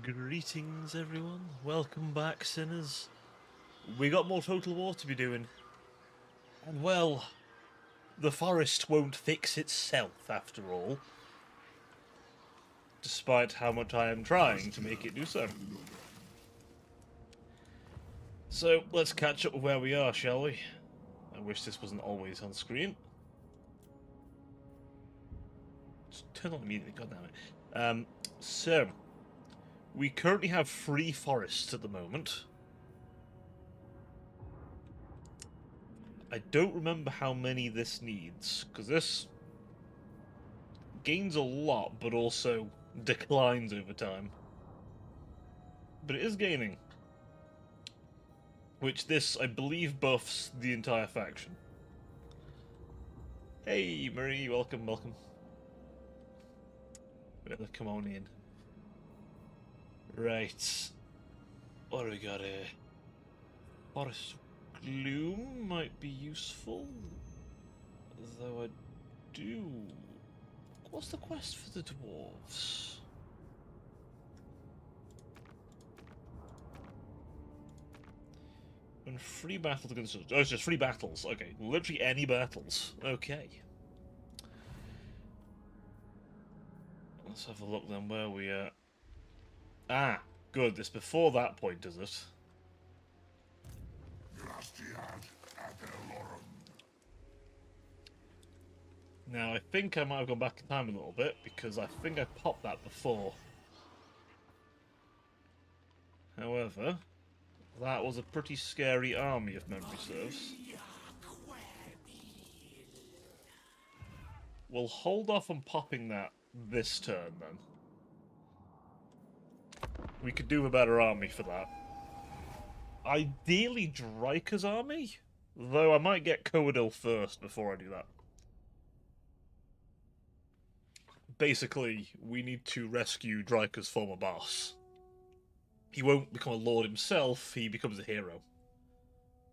Greetings, everyone. Welcome back, sinners. We got more Total War to be doing. And, well, the forest won't fix itself, after all. Despite how much I am trying to make it do so. So, let's catch up with where we are, shall we? I wish this wasn't always on screen. Just turn on immediately, goddammit. So, we currently have 3 forests at the moment. I don't remember how many this needs, because this gains a lot, but also declines over time. But it is gaining. Which this, I believe, buffs the entire faction. Hey, Marie, welcome, welcome. Well, come on in. Right. What do we got here? Forest Gloom might be useful. Though I do... What's the quest for the dwarves? When free battles against... Oh, it's just free battles. Okay, literally any battles. Okay. Let's have a look then where we are. Ah, good. It's before that point, is it? Now, I think I might have gone back in time a little bit, because I think I popped that before. However, that was a pretty scary army, if memory serves. We'll hold off on popping that this turn, then. We could do a better army for that. Ideally, Dryker's army? Though I might get Coadil first before I do that. Basically, we need to rescue Dryker's former boss. He won't become a lord himself, he becomes a hero.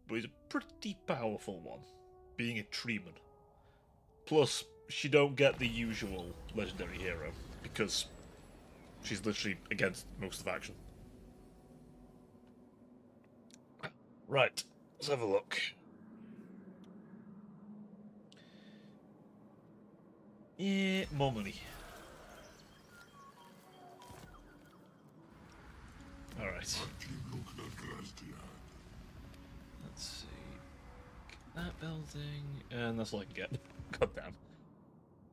But he's a pretty powerful one, being a treeman. Plus, she don't get the usual legendary hero, because she's literally against most of the faction. Right, let's have a look. Yeah, more money. Alright. Let's see. That building, and that's all I can get. Goddamn.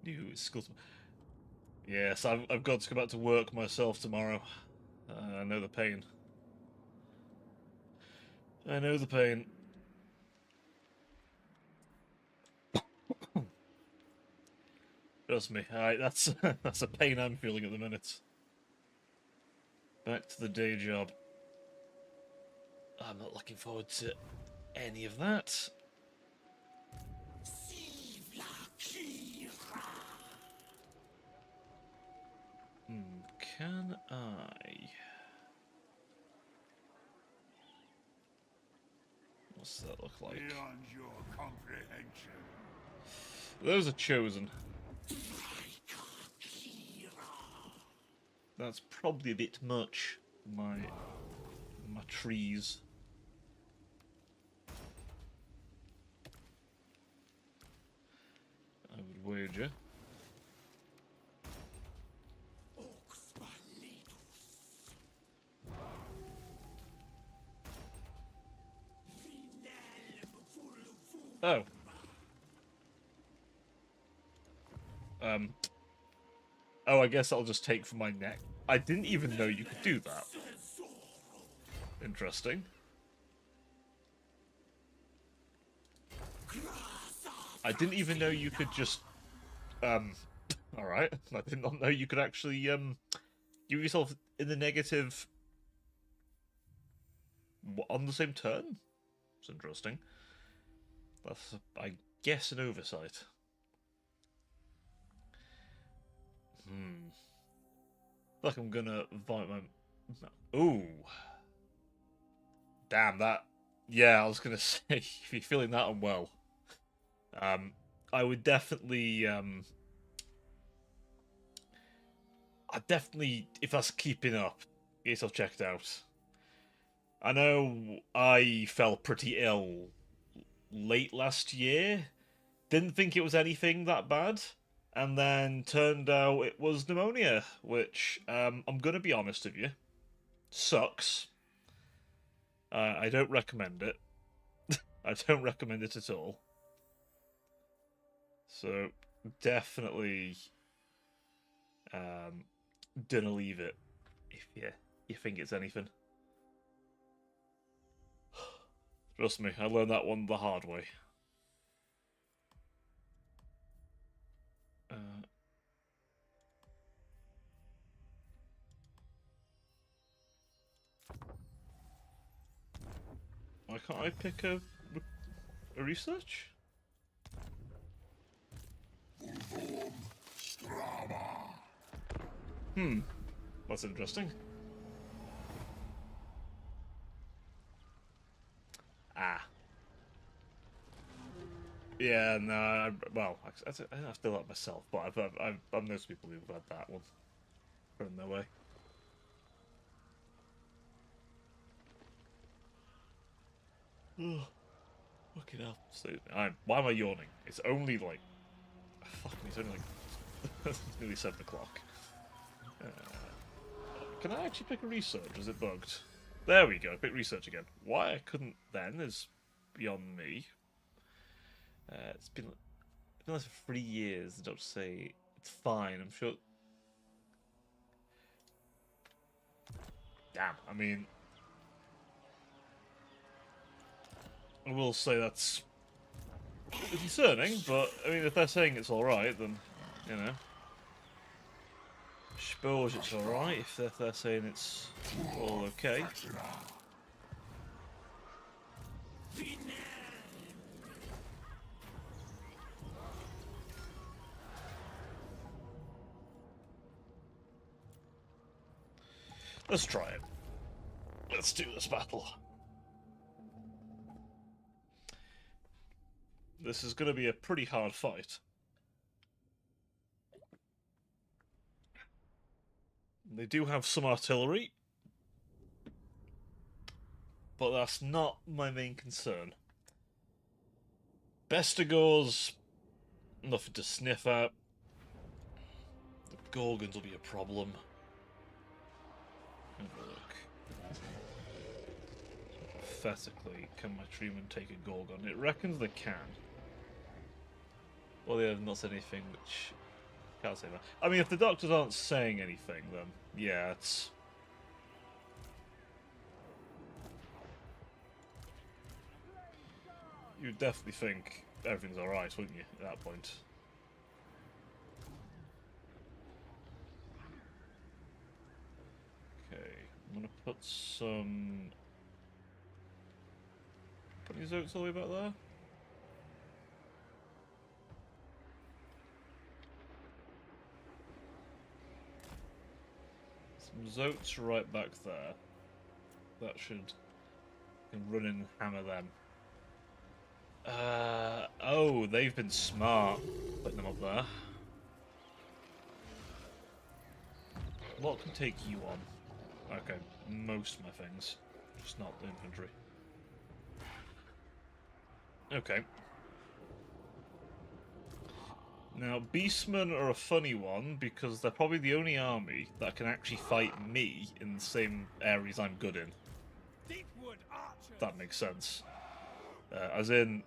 New schools. Yes, I've got to go back to work myself tomorrow. I know the pain. I know the pain. Trust me, that's that's a pain I'm feeling at the minute. Back to the day job. I'm not looking forward to any of that. Can I? What's that look like? Beyond your comprehension. Those are chosen. That's probably a bit much. My trees. I would wager. Oh. Oh, I guess I'll just take from my neck. I didn't even know you could do that. Interesting. I didn't even know you could just... Alright. I did not know you could actually, give yourself in the negative... on the same turn? It's interesting. That's, I guess, an oversight. Like I'm gonna vomit my... Ooh. Damn, that... Yeah, I was gonna say, if you're feeling that unwell, I would definitely, I definitely, if that's keeping up, get yourself checked out. I know I fell pretty ill late last year. Didn't think it was anything that bad. And then turned out it was pneumonia, which, I'm gonna be honest with you, sucks. I don't recommend it. I don't recommend it at all. So, definitely, don't leave it if you think it's anything. Trust me, I learned that one the hard way. Why can't I pick a research? That's interesting. Ah. Yeah, no, well, I have to do that myself, but I've known people who've had that one thrown their way. Fucking hell. So, why am I yawning? It's only like... Fuck me, it's only like... it's nearly 7 o'clock. Can I actually pick a research? Is it bugged? There we go, pick research again. Why I couldn't then is beyond me. It's been like for 3 years, don't say it's fine, I'm sure... Damn, I mean... I will say that's concerning, but I mean, if they're saying it's alright, then, you know. I suppose it's alright if they're saying it's all okay. Let's try it. Let's do this battle. This is going to be a pretty hard fight. They do have some artillery, but that's not my main concern. Bestigors, nothing to sniff at. The Gorgons will be a problem. Have a look. Pathetically, can my treatment take a Gorgon? It reckons they can. Well, they have not said anything, which... Can't say that. I mean, if the doctors aren't saying anything, then... Yeah, it's... You'd definitely think everything's alright, wouldn't you, at that point? Okay, I'm gonna put some... Put any zotes all the way back there? Some zotes right back there. That should... can run in and hammer them. Oh, they've been smart putting them up there. What can take you on? Okay, most of my things, just not the infantry. Okay. Now, Beastmen are a funny one, because they're probably the only army that can actually fight me in the same areas I'm good in. That makes sense. As in,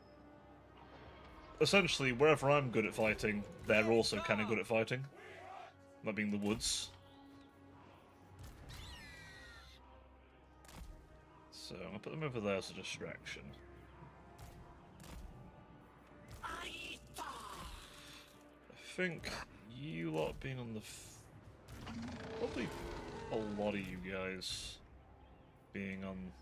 essentially, wherever I'm good at fighting, they're also kind of good at fighting. That being the woods. So, I'll put them over there as a distraction. I think you lot being on the... probably a lot of you guys being on...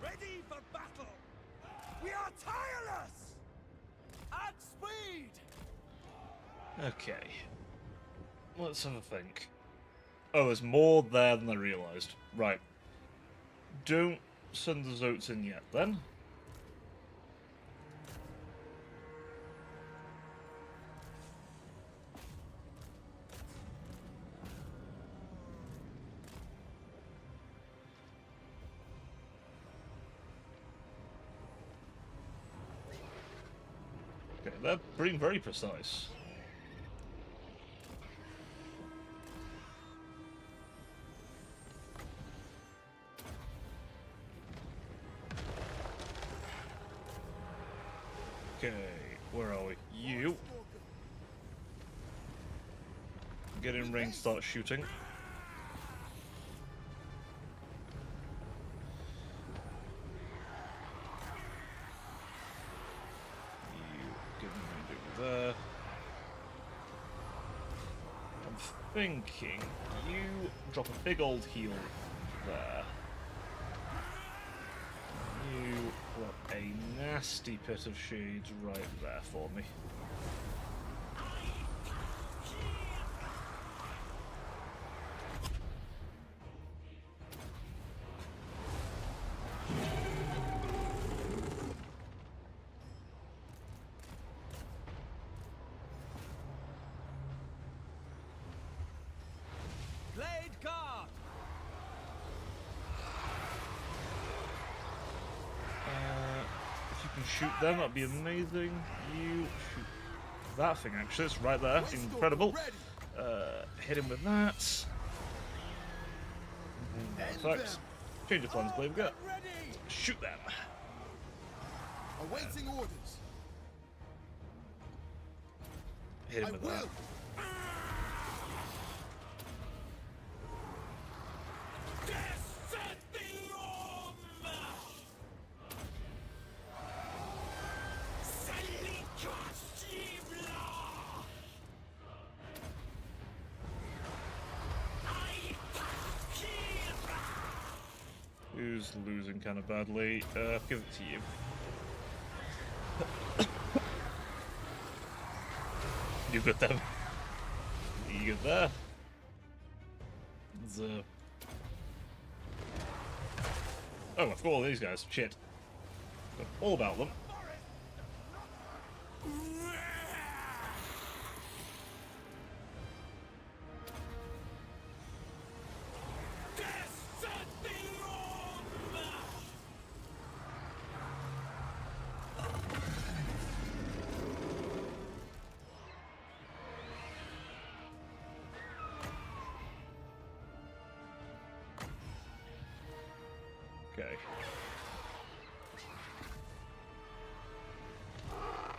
Ready for battle! We are tireless! At speed! Okay. Let's have a think. Oh, there's more there than I realised. Right. Don't send the Zotes in yet, then. Okay, they're being very precise. Okay, where are we? You. Get in range, start shooting. You get in range over there. I'm thinking you drop a big old heal there. You put a nasty pit of shades right there for me. Blade guard! If you can shoot them, that'd be amazing. You shoot that thing, actually. It's right there. Incredible. Hit him with that. Perfect. Change of plans, Blade Gut. Shoot them. Awaiting orders. Hit him with that. Who's losing kind of badly? Give it to you. You good them. You good there. Oh, I forgot all these guys. Shit. Forgot all about them. Okay.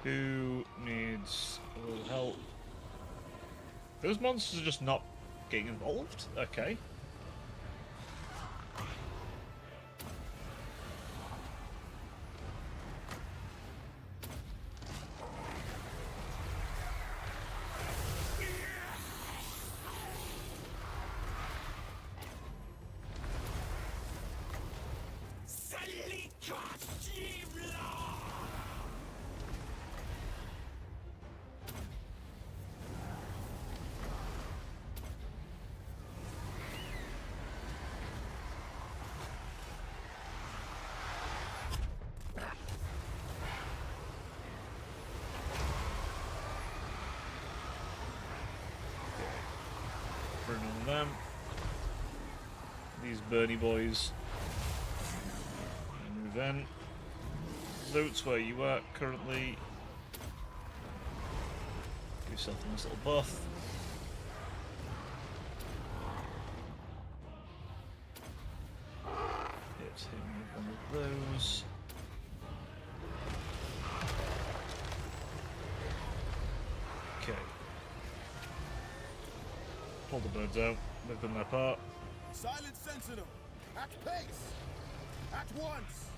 Who needs a little help? Those monsters are just not getting involved? Okay. Burn on them. These Bernie boys. And move in. Zotes where you are currently. Give yourself a nice little buff. Hit him with one of those. Okay. Pull the birds out. They've done their part. Silent Sentinel, at pace. At once.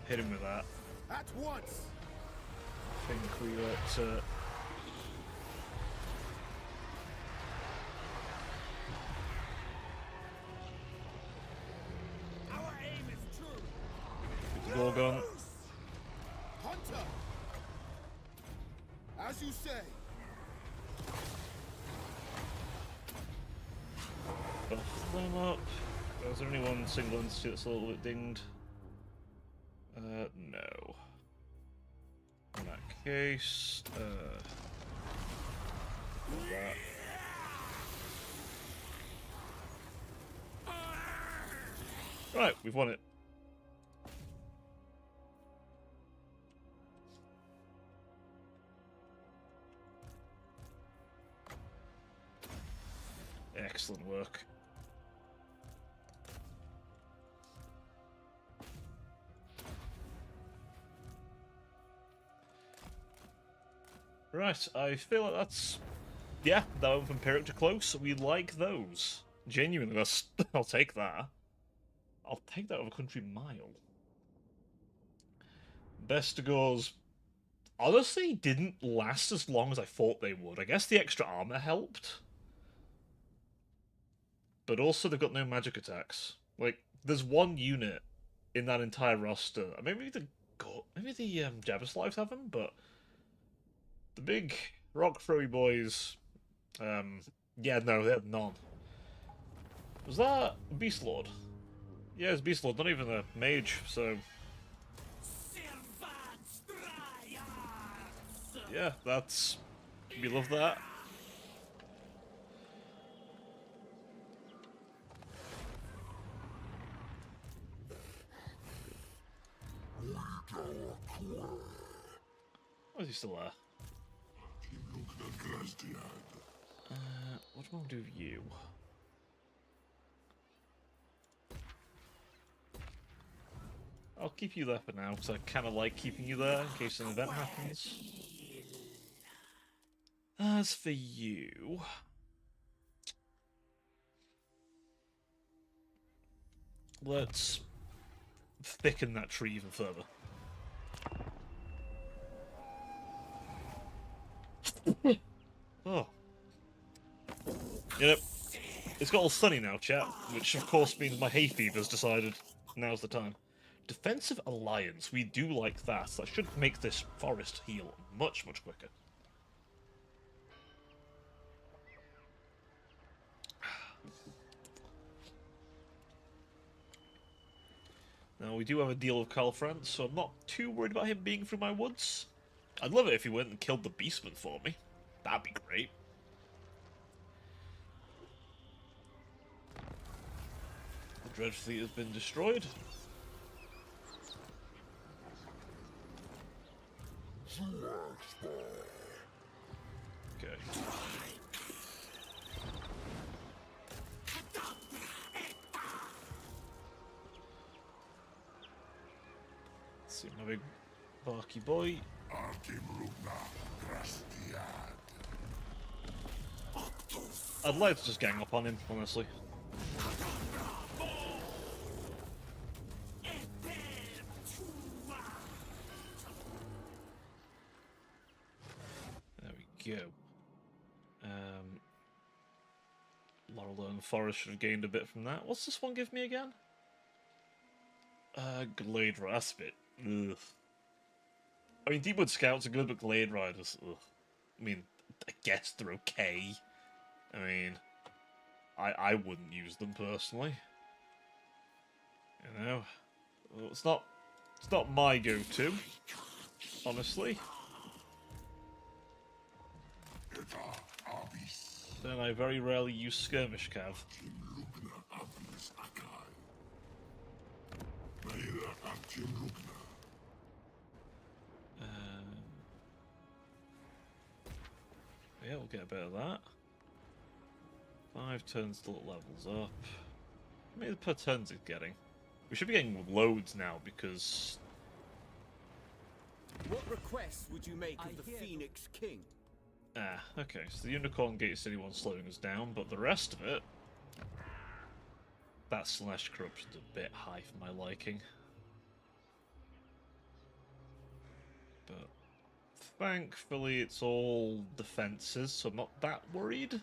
Hit him with that. At once. I think we let. Our aim is true. Get the Gorgon. Hunter. As you say. buff them up. Is there only one single entity that's a little bit dinged? No. In that case, that. Right, we've won it. Excellent work. Right, I feel like that's... Yeah, that went from Pyrrhic to close. We like those. Genuinely, that's... I'll take that. I'll take that over Country Mile. Bestigors honestly didn't last as long as I thought they would. I guess the extra armor helped. But also they've got no magic attacks. Like, there's one unit in that entire roster. Maybe the Jabberslaves have them, but the big rock throwy boys, yeah, no, they had none. Was that Beast Lord? Yeah, it's Beast Lord, not even a mage, so... Yeah, that's... We love that. Oh, is he still there? What do I want to do with you? I'll keep you there for now, because I kind of like keeping you there in case an event happens. As for you... Let's thicken that tree even further. Oh. You know, it's got all sunny now, chat, which of course means my hay fever's decided now's the time. Defensive Alliance, we do like that. That should make this forest heal much, much quicker. Now, we do have a deal with Karl Franz, so I'm not too worried about him being through my woods. I'd love it if he went and killed the Beastman for me. That'd be great. The Dread Fleet has been destroyed. Okay. Let's see, my big barky boy. I'd like to just gang up on him, honestly. There we go. Laurel and Forest should have gained a bit from that. What's this one give me again? Glade Rider. That's a bit... Ugh. I mean, Deepwood Scouts are good, but Glade Riders... Ugh. I mean, I guess they're okay. I mean... I wouldn't use them, personally. You know? Well, it's not my go-to, honestly. Then I very rarely use Skirmish Cav. Yeah, we'll get a bit of that. 5 turns till it levels up. How many per turns it's getting? We should be getting loads now because... What requests would you make of the Phoenix King? Ah, okay, so the Unicorn Gate City one's slowing us down, but the rest of it... That Slash Corruption's a bit high for my liking. But thankfully it's all defenses, so I'm not that worried.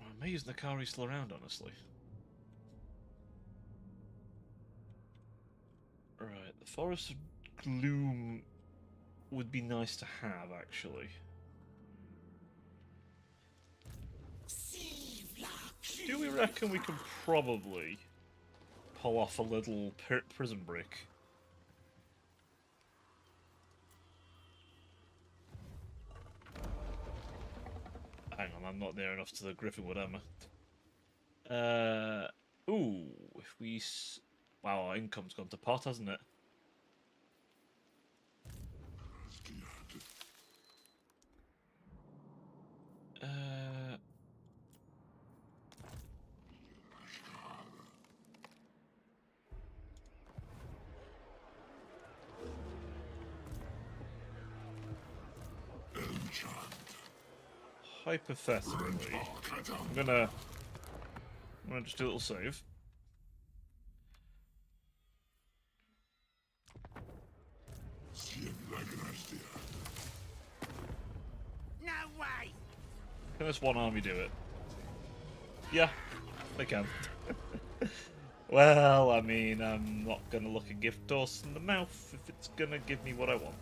I'm amazed Nakari's still around, honestly. Right, the Forest of Gloom would be nice to have, actually. Do we reckon we can probably pull off a little prison break? Hang on, I'm not near enough to the Griffinwood, am I? Ooh, if we... Wow, our income's gone to pot, hasn't it? Hypothetically, I'm gonna just do a little save. No way! Can this one army do it? Yeah, they can. Well, I mean, I'm not gonna look a gift horse in the mouth if it's gonna give me what I want.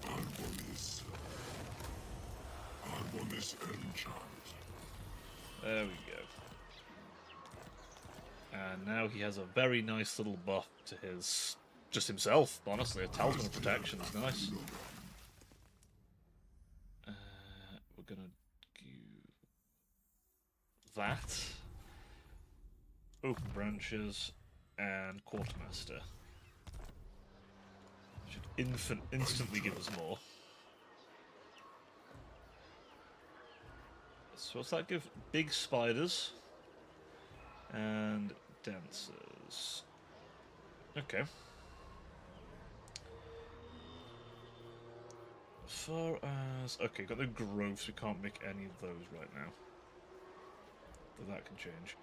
There we go. And now he has a very nice little buff to his... just himself, honestly. A talisman of protection is nice. We're gonna do... that. Open branches. And quartermaster. Should instantly give us more. So what's that give? Big spiders. And dancers. Okay. As far as... okay, got no growths, we can't make any of those right now. But that can change.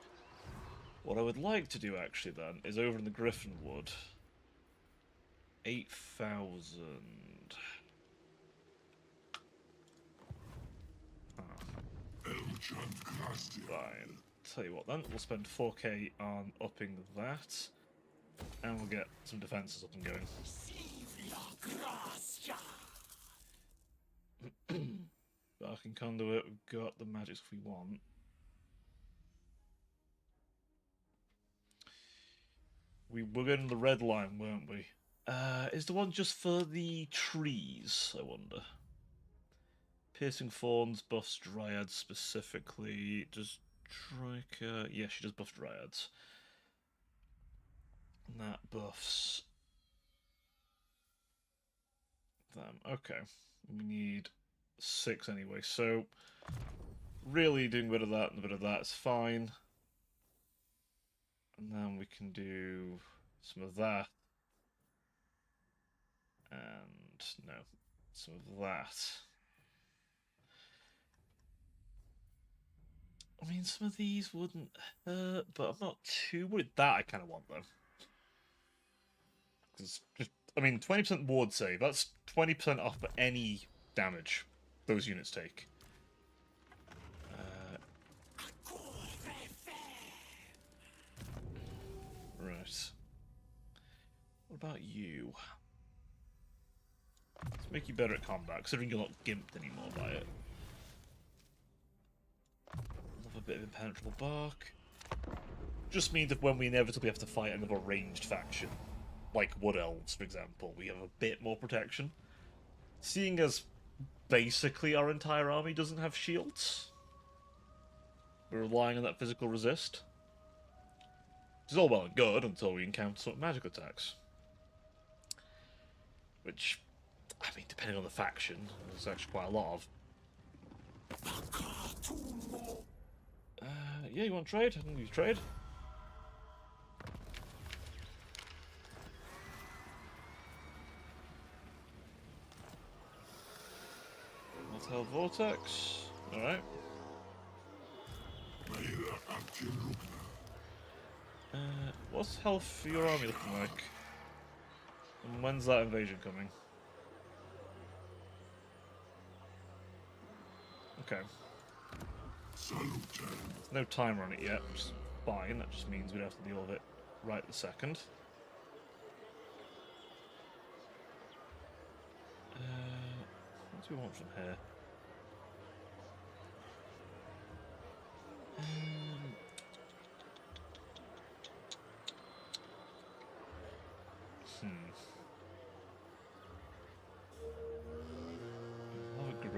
What I would like to do, actually, then, is over in the Griffinwood. 8,000. Fine. Tell you what, then, we'll spend 4k on upping that. And we'll get some defences up and going. Barking Conduit, we've got the magics if we want. We were going the red line, weren't we? Is the one just for the trees, I wonder? Piercing Thorns buffs Dryads specifically. Does Striker... yeah, she does buff Dryads. And that buffs... them. Okay. We need 6 anyway, so... really doing a bit of that and a bit of that is fine. And then we can do some of that. And no, some of that. I mean, some of these wouldn't hurt, but I'm not too worried. That I kind of want, though. Because, I mean, 20% ward save, that's 20% off for any damage those units take. Right. What about you? Let's make you better at combat, considering you're not gimped anymore by it. Another bit of impenetrable bark. Just means that when we inevitably have to fight another ranged faction, like Wood Elves, for example, we have a bit more protection. Seeing as basically our entire army doesn't have shields, we're relying on that physical resist. Which is all well and good until we encounter some magic attacks. Which, I mean, depending on the faction, there's actually quite a lot of. Yeah, you want to trade? I can use trade. Hotel Vortex. Alright. What's health for your army looking like? And when's that invasion coming? Okay. There's no timer on it yet, which is fine. That just means we'd have to deal with it right this second. What do we want from here?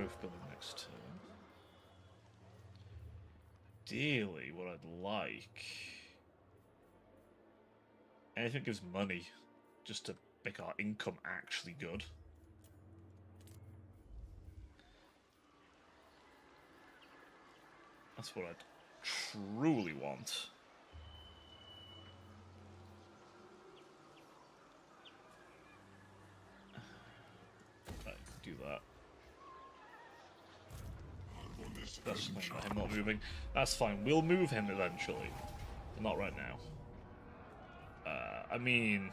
growth building next turn. Ideally, what I'd like... anything that gives money, just to make our income actually good. That's what I'd truly want. Right, do that. That's fine, him not moving. That's fine. We'll move him eventually. But not right now. I mean...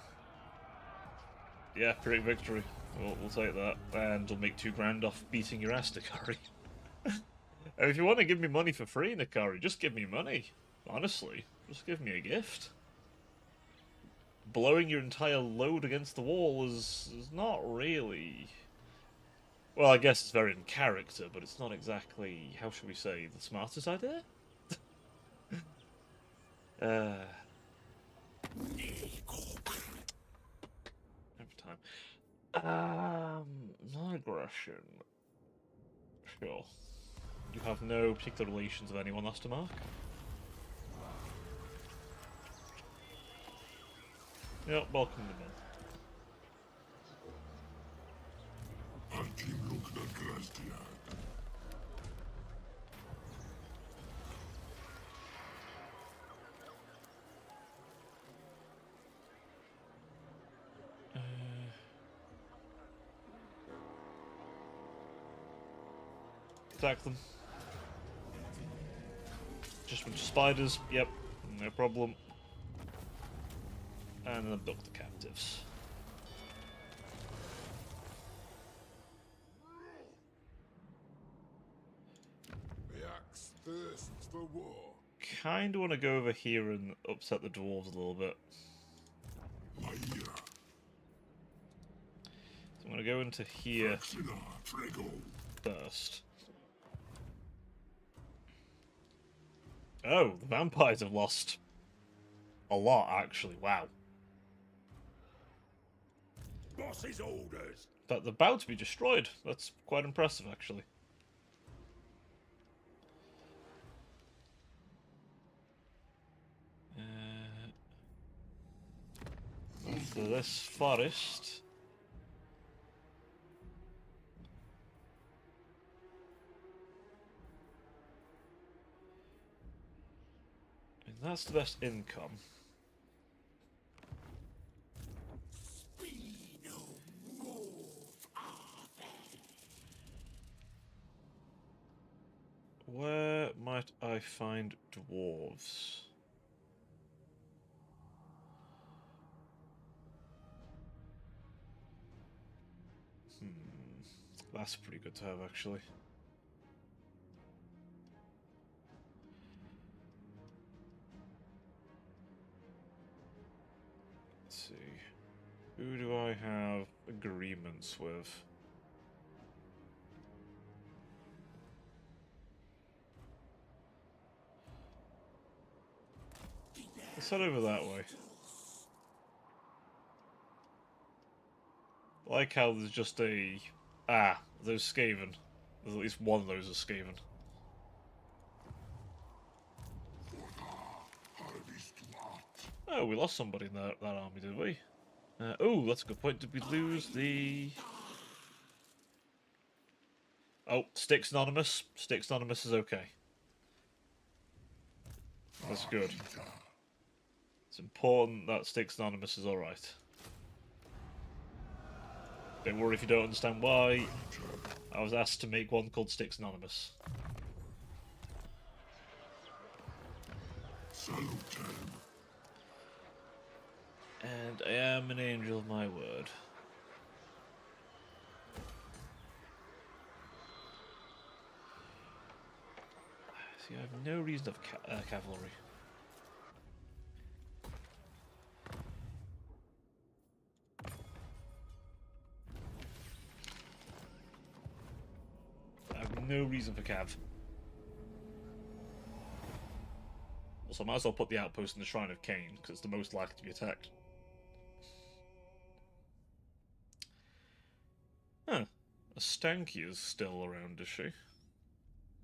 yeah, great victory. We'll take that. And we'll make $2,000 off beating your ass, Nikari. If you want to give me money for free, Nikari, just give me money. Honestly. Just give me a gift. Blowing your entire load against the wall is not really... well, I guess it's very in character, but it's not exactly, how should we say, the smartest idea? Every time. Non-aggression. Sure. You have no particular relations with anyone, Astamark? Yep, welcome to me. Attack them. Just a bunch of spiders, yep, no problem. And then abduct the captives. The axe thirsts for war. Kinda want to go over here and upset the dwarves a little bit. So I'm going to go into here first. Oh, the vampires have lost a lot, actually. Wow. Boss's orders. But they're about to be destroyed. That's quite impressive, actually. After this forest... and that's the best income. Where might I find dwarves? That's pretty good to have, actually. Let's see. Who do I have agreements with? Let's head over that way. I like how there's just a... ah, those Skaven. There's at least one of those is Skaven. Oh, we lost somebody in that army, did we? Oh, that's a good point. Did we lose the... oh, Styx Anonymous. Styx Anonymous is okay. That's good. It's important that Styx Anonymous is alright. Don't worry if you don't understand why. I was asked to make one called Styx Anonymous. And I am an angel of my word. See, I have no reason to have cavalry. I have no reason for cav. Also, I might as well put the outpost in the Shrine of Cain, because it's the most likely to be attacked. Huh. A Stanky is still around, is she?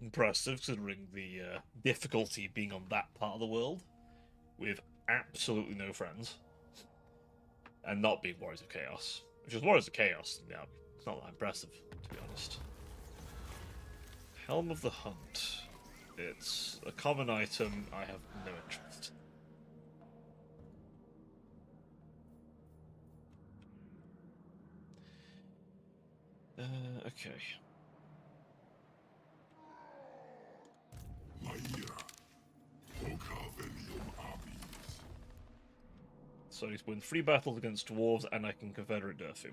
Impressive, considering the difficulty being on that part of the world with absolutely no friends and not being Warriors of Chaos. If she was Warriors of Chaos, yeah, it's not that impressive, to be honest. Helm of the Hunt. It's a common item. I have no interest. Okay. So he's won 3 battles against dwarves, and I can Confederate Durfu.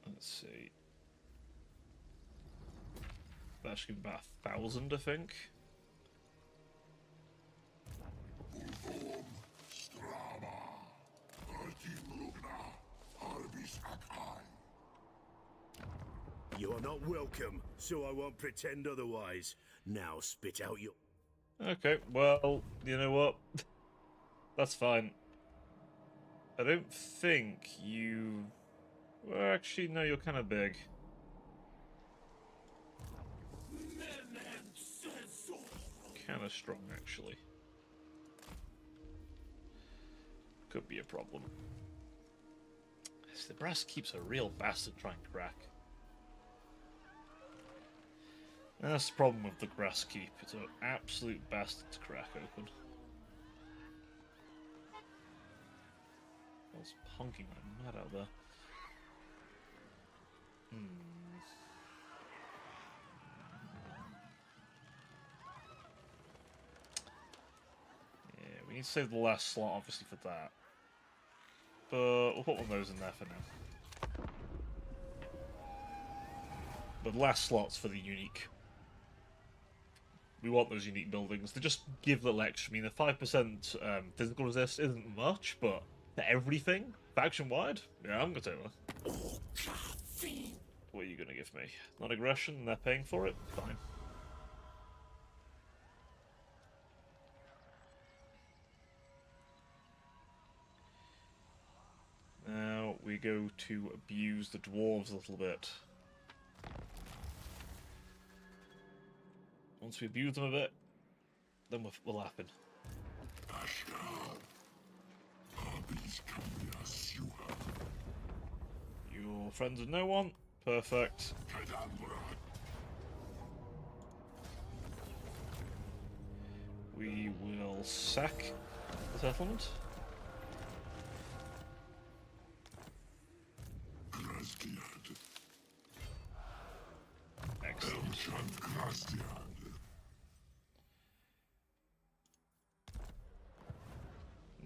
Let's see. That should be about 1,000, I think. You are not welcome, so I won't pretend otherwise. Now spit out your... Okay, well, you know what? That's fine. I don't think you... Well, actually, no, you're kind of big. Kind of strong, actually. Could be a problem. The brass keeps a real bastard trying to crack. And that's the problem with the grass keep. It's an absolute bastard to crack open. I was honking like mad out there. Yeah, we need to save the last slot, obviously, for that. But we'll put one of those in there for now. But the last slot's for the unique. We want those unique buildings. They just give little extra. I mean, the 5% physical resist isn't much, but for everything, faction-wide, yeah, I'm gonna take that. What are you gonna give me? Not aggression, and they're paying for it? Fine. Now we go to abuse the dwarves a little bit. Once we abuse them a bit, then we'll happen. You're friends with no one? Perfect. We will sack the settlement. Excellent.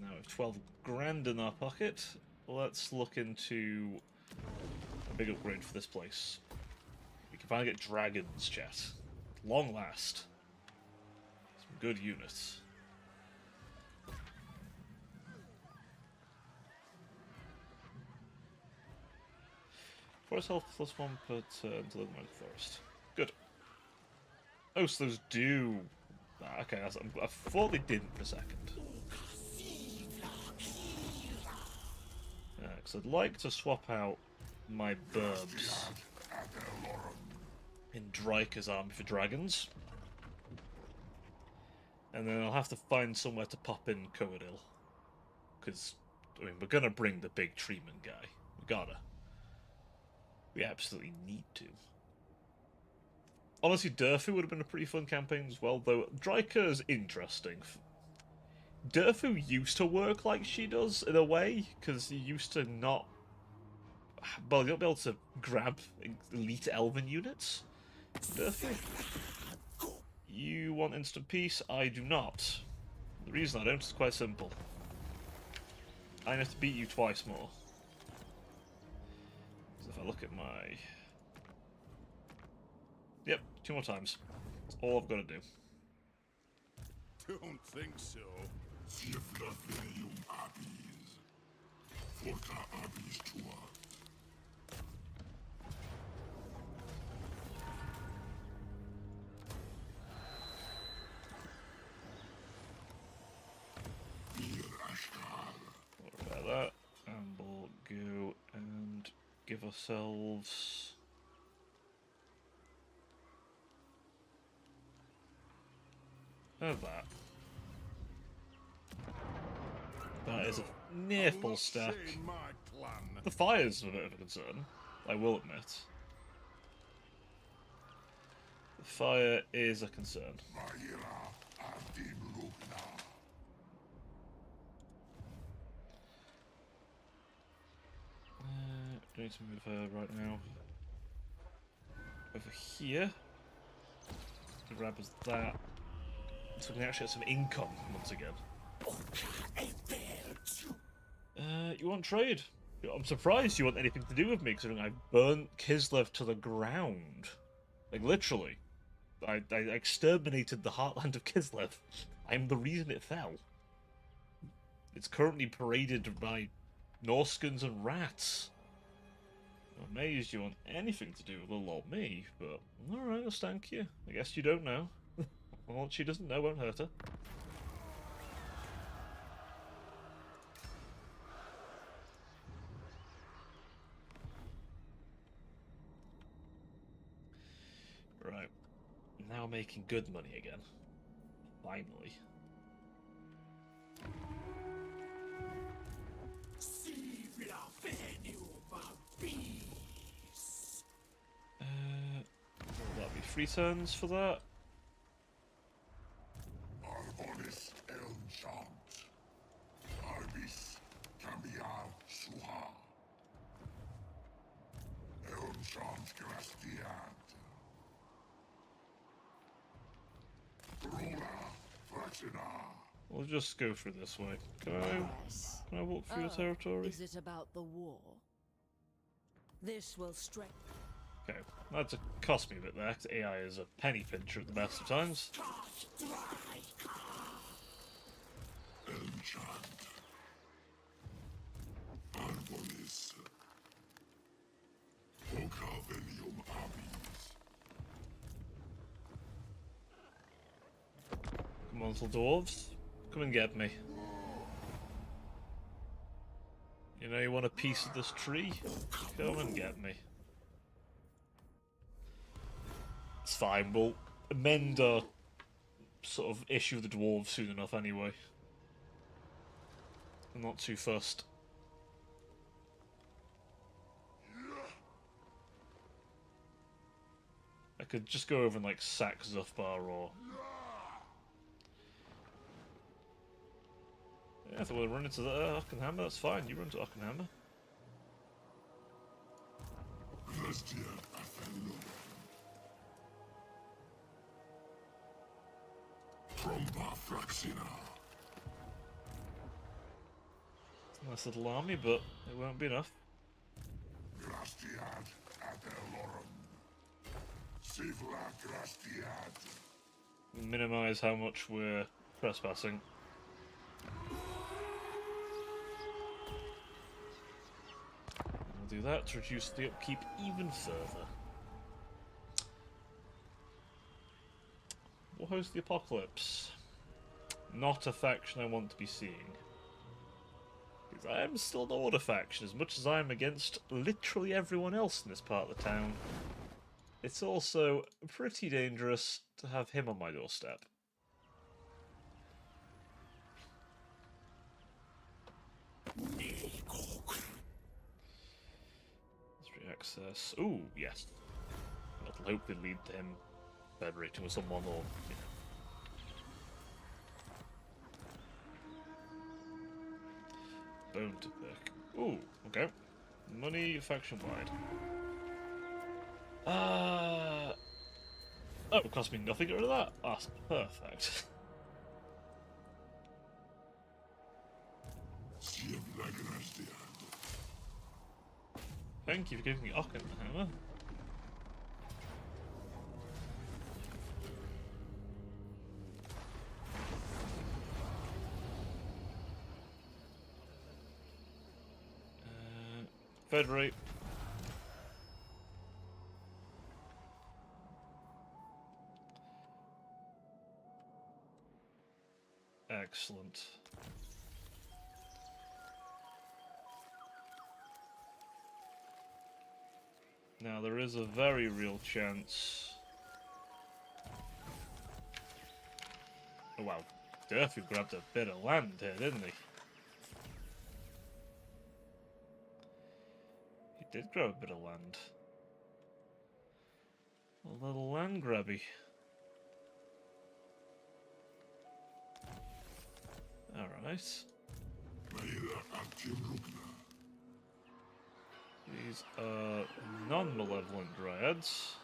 Now we have 12 grand in our pocket. Let's look into a big upgrade for this place. We can finally get dragons, chat. Long last. Some good units. Forest health +1 per turn to the forest. Good. Oh, so those do... Okay, I thought they didn't for a second. Because I'd like to swap out my burbs in Dryker's army for dragons. And then I'll have to find somewhere to pop in Coadil. Because, I mean, we're gonna bring the big treatment guy. We gotta. We absolutely need to. Honestly, Durfu would have been a pretty fun campaign as well, though Dryker's interesting. Durfu used to work like she does, in a way, because he used to not... Well, you don't be able to grab elite elven units. Durfu. You want instant peace? I do not. The reason I don't is quite simple. I have to beat you twice more. So if I look at my... Yep, 2 more times. That's all I've got to do. Don't think so. give ourselves... that. That is a near full stack. My plan. The fire's a bit of a concern, I will admit. The fire is a concern. Do need to move her right now. Over here. Grab us that. So we can actually get some income once again. You want trade? I'm surprised you want anything to do with me, considering I burnt Kislev to the ground. Like, literally. I exterminated the heartland of Kislev. I'm the reason it fell. It's currently paraded by Norskins and rats. I'm amazed you want anything to do with little old me, but alright, I'll stank you. I guess you don't know. Well, what she doesn't know won't hurt her. Right. Now making good money again. Finally. That'll be 3 turns for that. Arbonis Elmchant. Arbis Cambiar Suha. Elmchant Grastiad. Rola Fractina. We'll just go through this way. Can I walk through your territory? Is it about the war? This will strengthen. Okay, that's cost me a bit there, 'cause AI is a penny pincher at the best of times. Elmchant. Arbonis. Vocavelium Abis. Come on, little dwarves. Come and get me. You know you want a piece of this tree? Come and get me. It's fine, we'll amend our sort of issue with the dwarves soon enough anyway. I'm not too fussed. I could just go over and like sack Zufbar or... Yeah, if we'll run into the Arkenhammer, that's fine. You run to Arkenhammer. Grastiad Athello. Tromba Fraxina. It's a nice little army, but it won't be enough. Grastiad Adelorum. Sivla Grastiad. Minimise how much we're trespassing. We'll do that to reduce the upkeep even further. We'll host the apocalypse. Not a faction I want to be seeing. Because I am still an order faction, as much as I am against literally everyone else in this part of the town. It's also pretty dangerous to have him on my doorstep. Access. Ooh, yes. That'll hopefully lead to him federating with someone or, you know. Bone to pick. Ooh, okay. Money faction wide. Oh, it cost me nothing to get rid of that. That's perfect. Thank you for giving me Arkenhammer. Federate. Excellent. Now, there is a very real chance... Oh, wow. Durfy grabbed a bit of land here, didn't he? He did grab a bit of land. A little land grabby. Alright. These are non-malevolent dryads.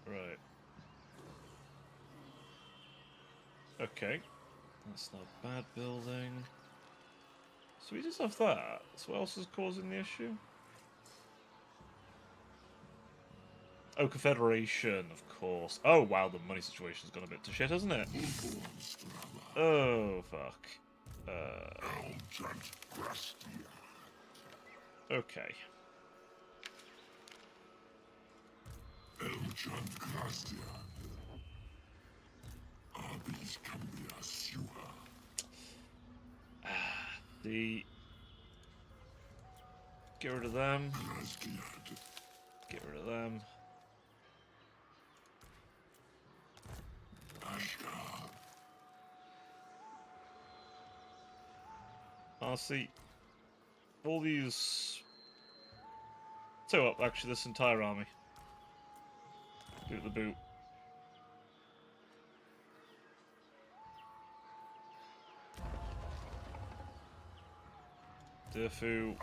Right. Okay. That's not a bad building. So we just have that. So what else is causing the issue? Oh, Confederation, of course. Oh, wow, the money situation's gone a bit to shit, hasn't it? Oh, fuck. Okay. The... Get rid of them. Get rid of them. Honestly, all these... So what, actually, this entire army. Do it the boot. Durfu.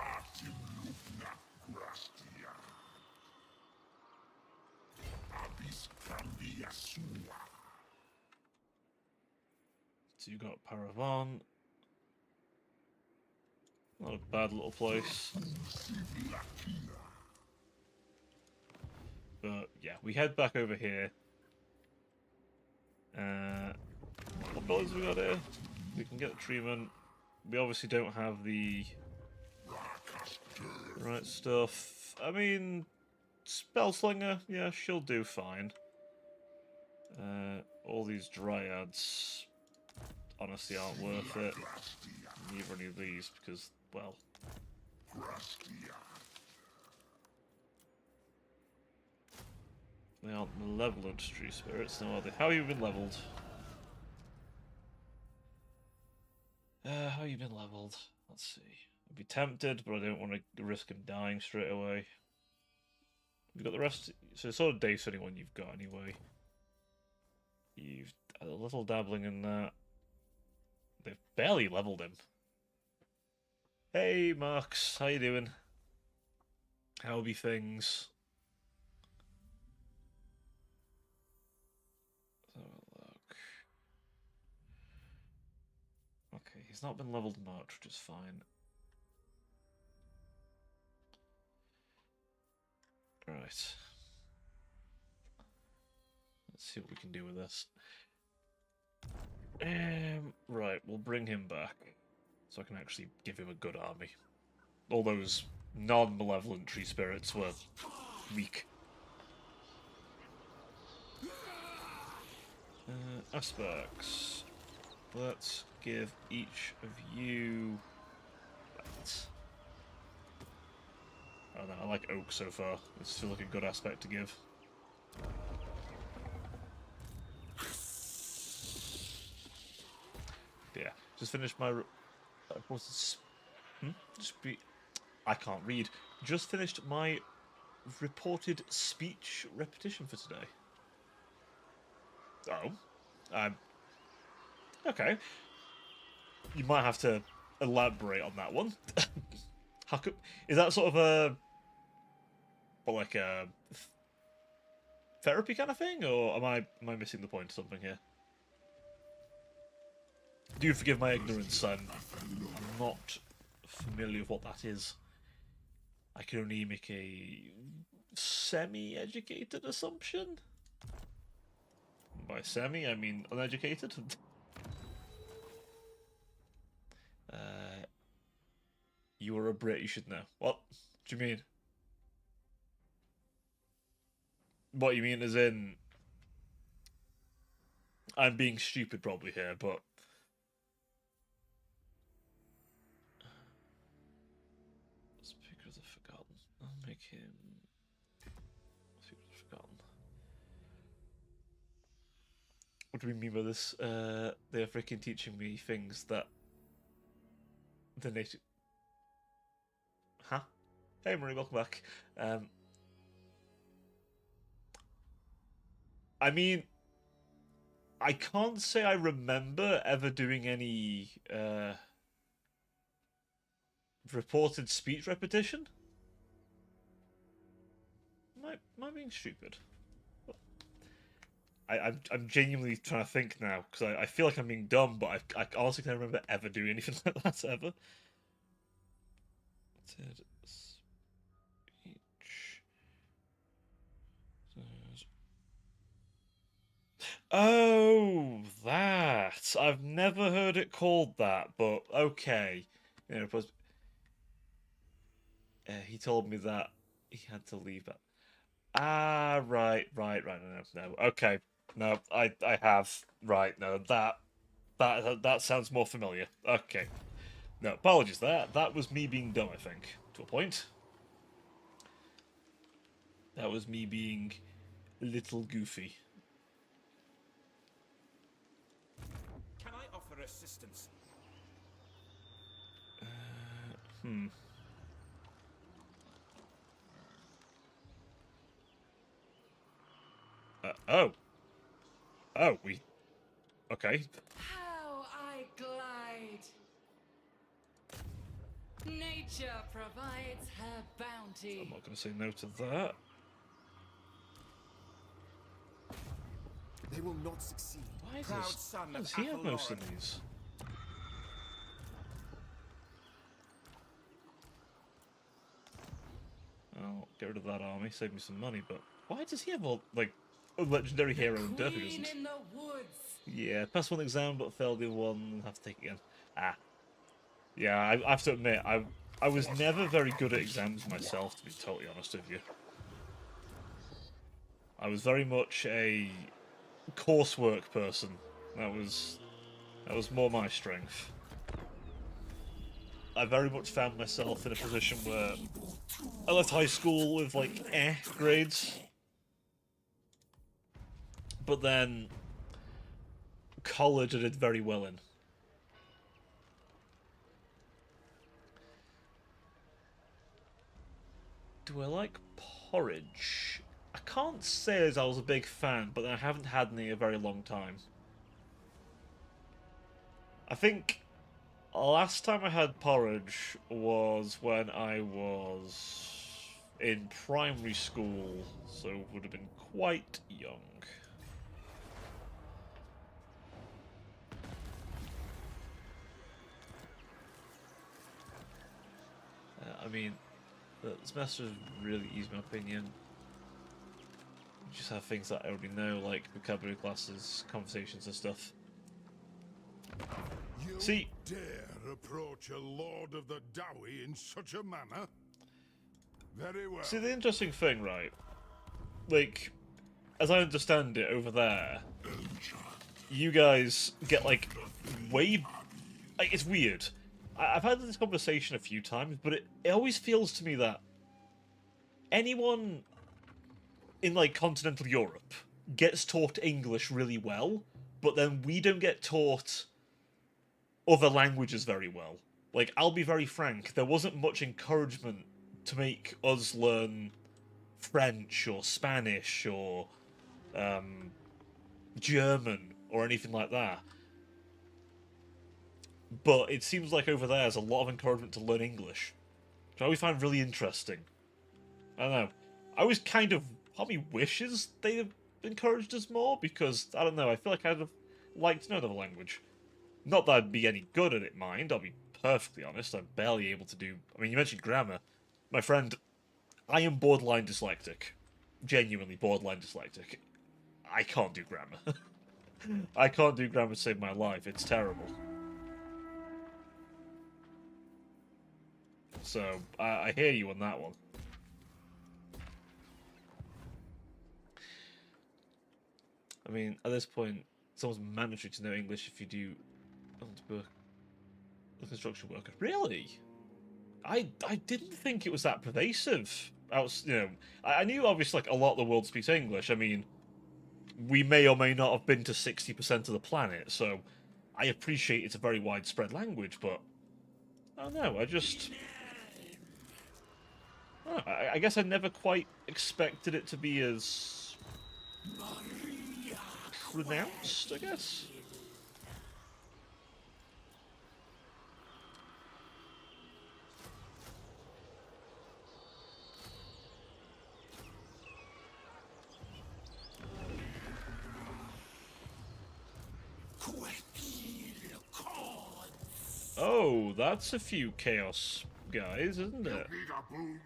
So you got Paravan. Not a bad little place. But yeah, we head back over here. What buildings we got here? We can get the treatment. We obviously don't have the right stuff. I mean, Spellslinger, yeah, she'll do fine. All these dryads honestly aren't worth it. Neither any of these because, well, they aren't malevolent tree spirits, now are they? How have you been leveled? How have you been leveled? Let's see. I'd be tempted, but I don't want to risk him dying straight away. You've got the rest, so it's sort of day setting one you've got anyway. You've a little dabbling in that. They've barely leveled him. Hey, Marks, how you doing? How be things? Let's have a look. Okay, he's not been leveled much, which is fine. Right. Let's see what we can do with this. Right, we'll bring him back. So I can actually give him a good army. All those non-malevolent tree spirits were weak. Aspects. Let's give each of you that. Oh no, I like oak so far. It's still like a good aspect to give. Yeah, just finished my... I can't read. Just finished my reported speech repetition for today. Oh. Okay. You might have to elaborate on that one. How come... Is that sort of a... Well, like a... therapy kind of thing? Or am I missing the point of something here? Do forgive my ignorance, I'm not familiar with what that is. I can only make a semi-educated assumption. By semi, I mean uneducated. You are a Brit, you should know. What do you mean? What you mean as in... I'm being stupid probably here, but Speaker of the Forgotten. I'll make him Speaker of the Forgotten. What do we mean by this? They're freaking teaching me things that the native. Huh? Hey Marie, welcome back. I mean, I can't say I remember ever doing any reported speech repetition. Am I being stupid? I'm genuinely trying to think now because I feel like I'm being dumb, but I honestly can't remember ever doing anything like that ever. Speech. Oh, that. I've never heard it called that, but okay. You know, he told me that he had to leave that. Ah, right. No. Okay. No, I have. Right, no, that sounds more familiar. Okay. No, apologies. That was me being dumb, I think, to a point. That was me being a little goofy. Can I offer assistance? Oh. Oh, we... Okay. How I glide. Nature provides her bounty. I'm not going to say no to that. They will not succeed. Why is Proud this... son Why of does he have most of Athelard. these? I'll get rid of that army, save me some money, but why does he have all, like, a legendary hero and Durf who Queen doesn't? in the woods. Yeah, passed one exam but failed the other one, have to take it again. Ah. Yeah, I have to admit, I was never very good at exams myself, to be totally honest with you. I was very much a coursework person. That was more my strength. I very much found myself in a position where I left high school with, like, grades. But then college I did very well in. Do I like porridge? I can't say as I was a big fan, but I haven't had any in a very long time. I think last time I had porridge was when I was in primary school, so would have been quite young. I mean, the semester really easy, in my opinion. You just have things that I already know, like vocabulary classes, conversations and stuff. You See, dare approach a lord of the Dowie in such a manner? Very well. see the interesting thing, right? Like, as I understand it over there, you guys get like way, like it's weird. I've had this conversation a few times, but it always feels to me that anyone in like continental Europe gets taught English really well, but then we don't get taught other languages very well. Like, I'll be very frank, there wasn't much encouragement to make us learn French or Spanish or German or anything like that. But it seems like over there there's a lot of encouragement to learn English, which I always find really interesting. I don't know. I always kind of part of me wishes they'd have encouraged us more because, I don't know, I feel like I'd have liked to know another language. Not that I'd be any good at it, mind, I'll be perfectly honest, I'm barely able to do... I mean, you mentioned grammar. My friend, I am borderline dyslexic. Genuinely borderline dyslexic. I can't do grammar. I can't do grammar to save my life, it's terrible. So, I hear you on that one. I mean, at this point, It's almost mandatory to know English if you do want to work as a construction worker. Really? I didn't think it was that pervasive. I knew obviously like a lot of the world speaks English. I mean, we may or may not have been to 60% of the planet, so I appreciate it's a very widespread language, but I don't know. I guess I never quite expected it to be as pronounced, I guess. Oh, that's a few chaos guys, isn't it? Need a boon?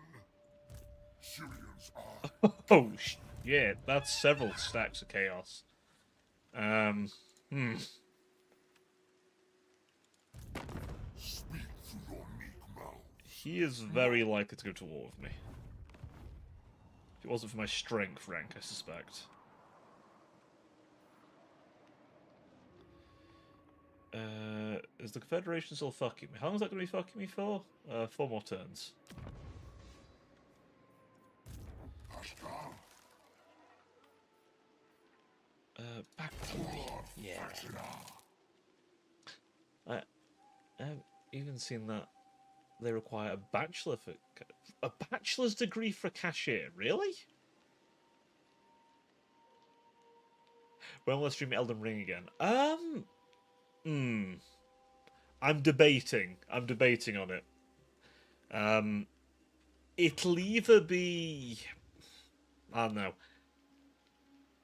Syrians are. Oh, yeah, that's several stacks of chaos. Speak through your meek mouth. He is very likely to go to war with me. If it wasn't for my strength rank, I suspect. Is the Confederation still fucking me? How long is that going to be fucking me for? 4 more turns. Back to me. Yeah. I've even seen that they require a bachelor's degree for a cashier. Really? When will I stream Elden Ring again? I'm debating on it. It'll either be... I don't know.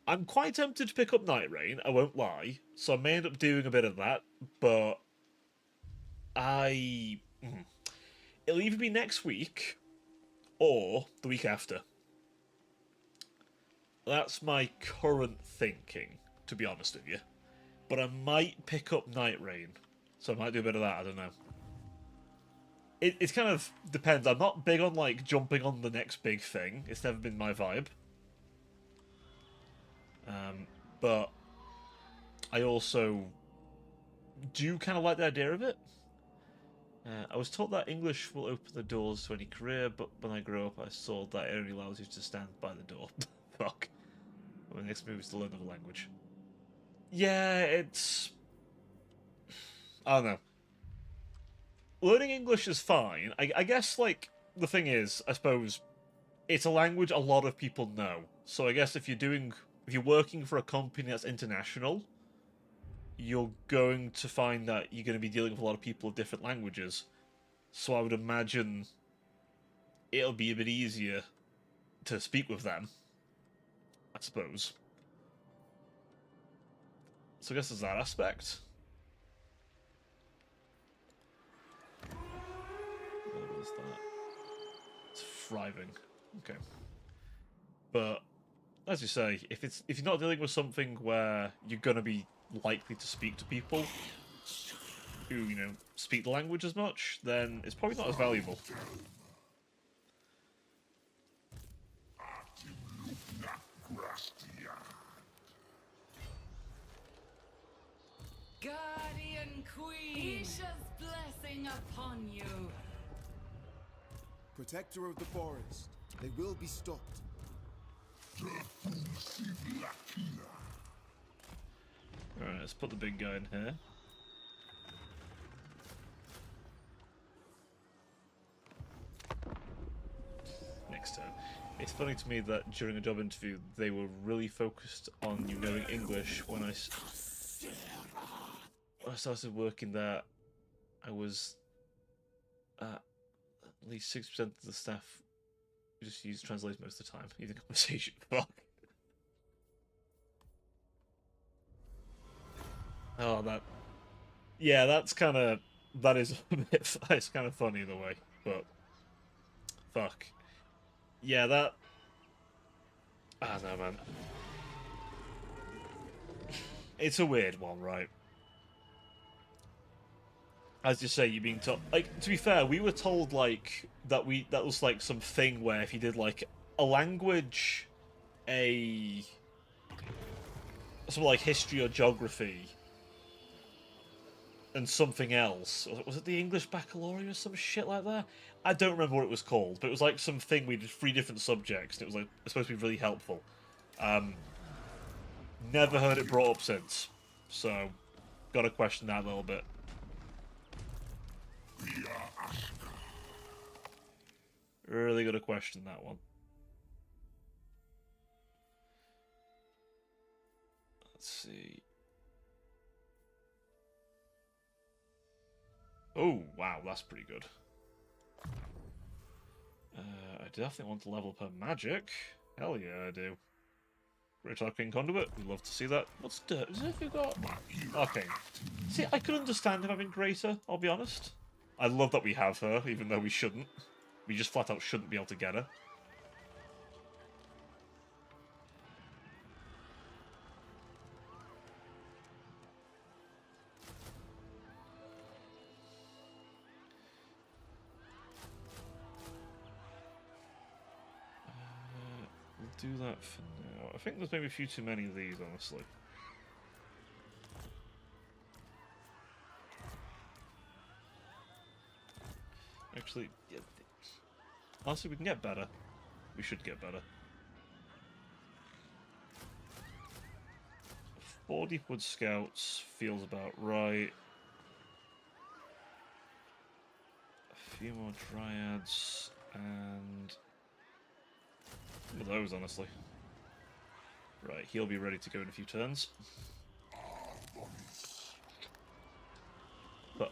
I'm quite tempted to pick up Night Rain, I won't lie. So I may end up doing a bit of that, but... It'll either be next week, or the week after. That's my current thinking, to be honest with you. But I might pick up Night Rain. So I might do a bit of that, I don't know. It kind of depends. I'm not big on, like, jumping on the next big thing. It's never been my vibe. But I also do kind of like the idea of it. I was told that English will open the doors to any career, but when I grew up I saw that it only allows you to stand by the door. Fuck. My next move is to learn another language. Yeah, it's... I don't know. Learning English is fine. I guess, like, the thing is, I suppose, it's a language a lot of people know. So I guess if you're working for a company that's international, you're going to find that you're going to be dealing with a lot of people of different languages. So I would imagine it'll be a bit easier to speak with them, I suppose. So I guess there's that aspect. What was that? It's thriving. Okay. But as you say, if you're not dealing with something where you're gonna be likely to speak to people who, speak the language as much, then it's probably not as valuable. Guardian Queen, Isha's blessing upon you. Protector of the forest. They will be stopped. Alright, let's put the big guy in here. Next turn. It's funny to me that during a job interview they were really focused on you knowing English. When I started working there, I was at least 60% of the staff just use translate most of the time, even conversation. Fuck. Oh, that. Yeah, that's kind of. That is a bit. It's kind of funny in a way, but. Fuck. Yeah, that. I don't know, man. It's a weird one, right? As you say, you're being told. Like, to be fair, we were told, like, that was, like, some thing where if you did, like, a language, some like history or geography and something else. Was it the English Baccalaureate or some shit like that? I don't remember what it was called, but it was like something we did 3 different subjects, and it was like it's supposed to be really helpful. Never heard it brought up since, so gotta question that a little bit. Really gotta question that one. Let's see. Oh, wow, that's pretty good. I definitely want to level up her magic. Hell yeah, I do. Great Arcane Conduit, we'd love to see that. What's dirt? Is it if you've got arcane? See, I could understand him having greater, I'll be honest. I love that we have her, even though we shouldn't. We just flat out shouldn't be able to get her. We'll do that for now. I think there's maybe a few too many of these, honestly. Actually, yeah, honestly, we can get better. We should get better. 4 Deepwood Scouts feels about right. A few more Dryads, and look at those, honestly. Right, he'll be ready to go in a few turns. But,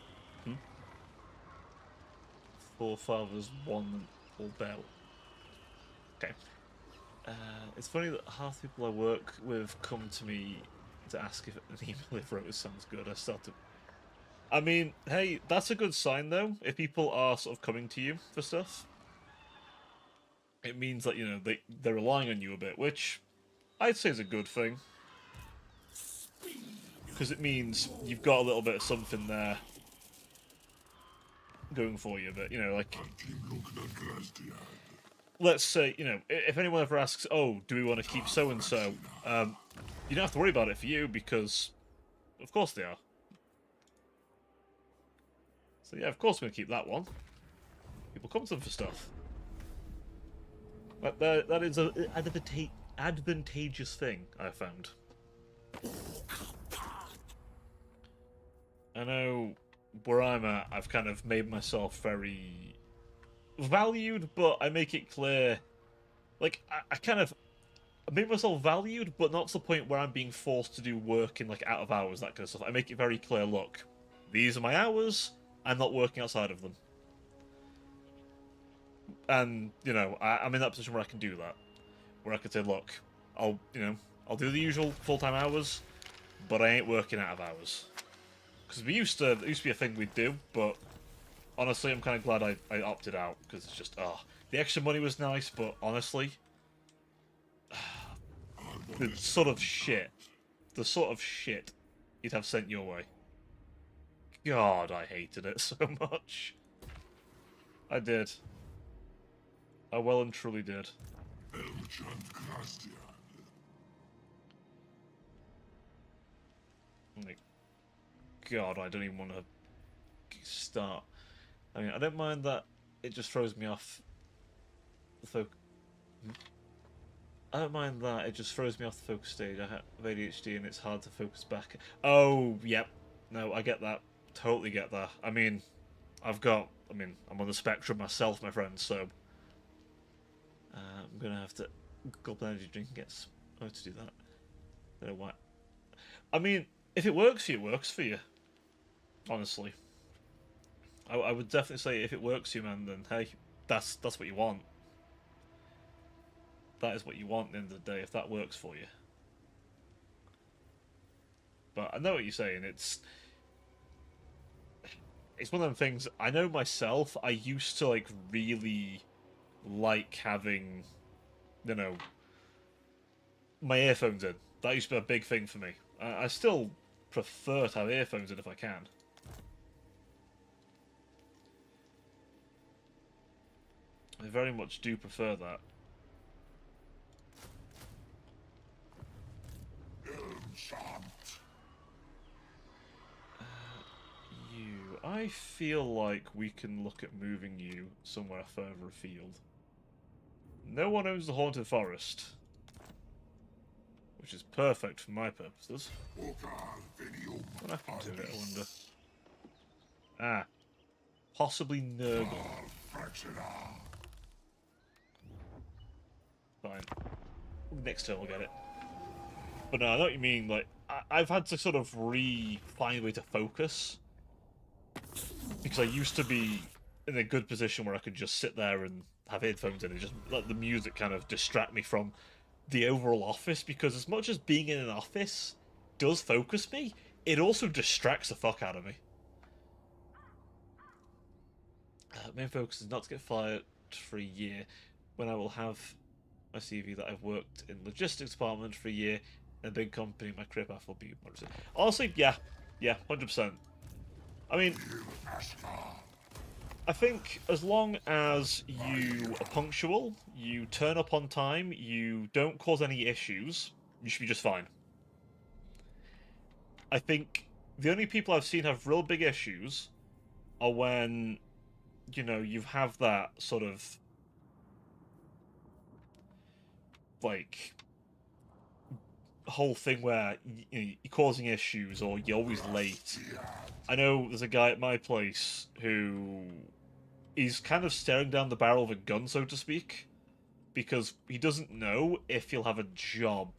Forefathers, one or bell. Okay. It's funny that half the people I work with come to me to ask if an email they've wrote sounds good. I start to... I mean, hey, that's a good sign, though. If people are sort of coming to you for stuff, it means that, you know, they're relying on you a bit, which I'd say is a good thing. Because it means you've got a little bit of something there going for you, but, you know, like... Let's say, you know, if anyone ever asks, oh, do we want to keep so-and-so, you don't have to worry about it for you, because of course they are. So yeah, of course we're going to keep that one. People come to them for stuff. That is an advantageous thing, I found. I know where I'm at, I've kind of made myself very valued, but I make it clear, like, I kind of made myself valued, but not to the point where I'm being forced to do work in, like, out of hours, that kind of stuff. I make it very clear, look, these are my hours, I'm not working outside of them. And, you know, I'm in that position where I can do that. Where I can say, look, I'll do the usual full-time hours, but I ain't working out of hours. Because it used to be a thing we'd do, but honestly, I'm kind of glad I opted out, because it's just, the extra money was nice, but honestly, the sort of shit you'd have sent your way. God, I hated it so much. I did. I well and truly did. Like, God, I don't even want to start. I mean, I don't mind that it just throws me off the I don't mind that it just throws me off the focus stage. I have ADHD and it's hard to focus back. Oh, yep. No, I get that. Totally get that. I mean, I'm on the spectrum myself, my friend, so I'm gonna have to gulp an energy drink and get to do that. I don't know why. I mean, if it works for you, it works for you. Honestly. I would definitely say if it works for you, man, then hey, that's what you want. That is what you want at the end of the day, if that works for you. But I know what you're saying, it's one of them things, I know myself, I used to, like, really like having, you know, my earphones in. That used to be a big thing for me. I still prefer to have earphones in if I can. I very much do prefer that. I feel like we can look at moving you somewhere further afield. No one owns the Haunted Forest, which is perfect for my purposes. What happened to it, I wonder? Ah, possibly Nurgle. Fine. Next turn we'll get it. But no, I know what you mean. Like, I've had to sort of find a way to focus. Because I used to be in a good position where I could just sit there and have headphones in and just let the music kind of distract me from the overall office. Because as much as being in an office does focus me, it also distracts the fuck out of me. Main focus is not to get fired for a year, when I will have my CV that I've worked in logistics department for a year in a big company. My career path will be 100%. Honestly, yeah, 100%. I mean, I think as long as you are punctual, you turn up on time, you don't cause any issues, you should be just fine. I think the only people I've seen have real big issues are when, you know, you have that sort of, like, whole thing where you're causing issues or you're always late. I know there's a guy at my place who is kind of staring down the barrel of a gun, so to speak, because he doesn't know if he'll have a job.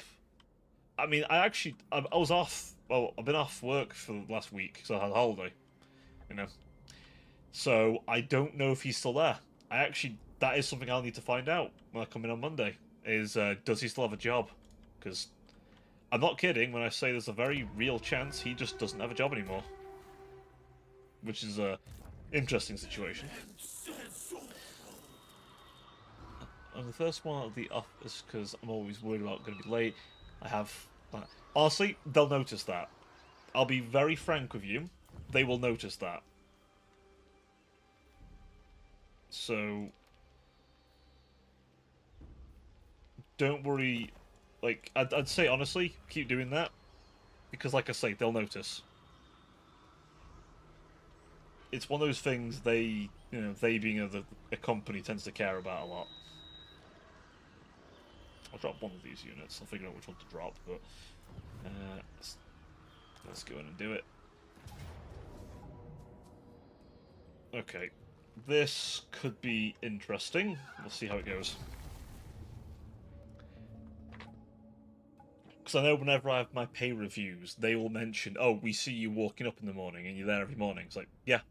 I mean, I was off. Well, I've been off work for the last week, so I had a holiday, you know. So I don't know if he's still there. That is something I'll need to find out when I come in on Monday. Is does he still have a job? Because I'm not kidding when I say there's a very real chance he just doesn't have a job anymore. Which is a interesting situation. I'm the first one out of the office because I'm always worried about going to be late. I have... honestly, they'll notice that. I'll be very frank with you. They will notice that. So... don't worry. Like, I'd say, honestly, keep doing that. Because, like I say, they'll notice. It's one of those things they being a company tends to care about a lot. I'll drop one of these units. I'll figure out which one to drop, but let's go in and do it. Okay, this could be interesting. We'll see how it goes. Because I know whenever I have my pay reviews, they will mention, "Oh, we see you walking up in the morning, and you're there every morning." It's like, yeah.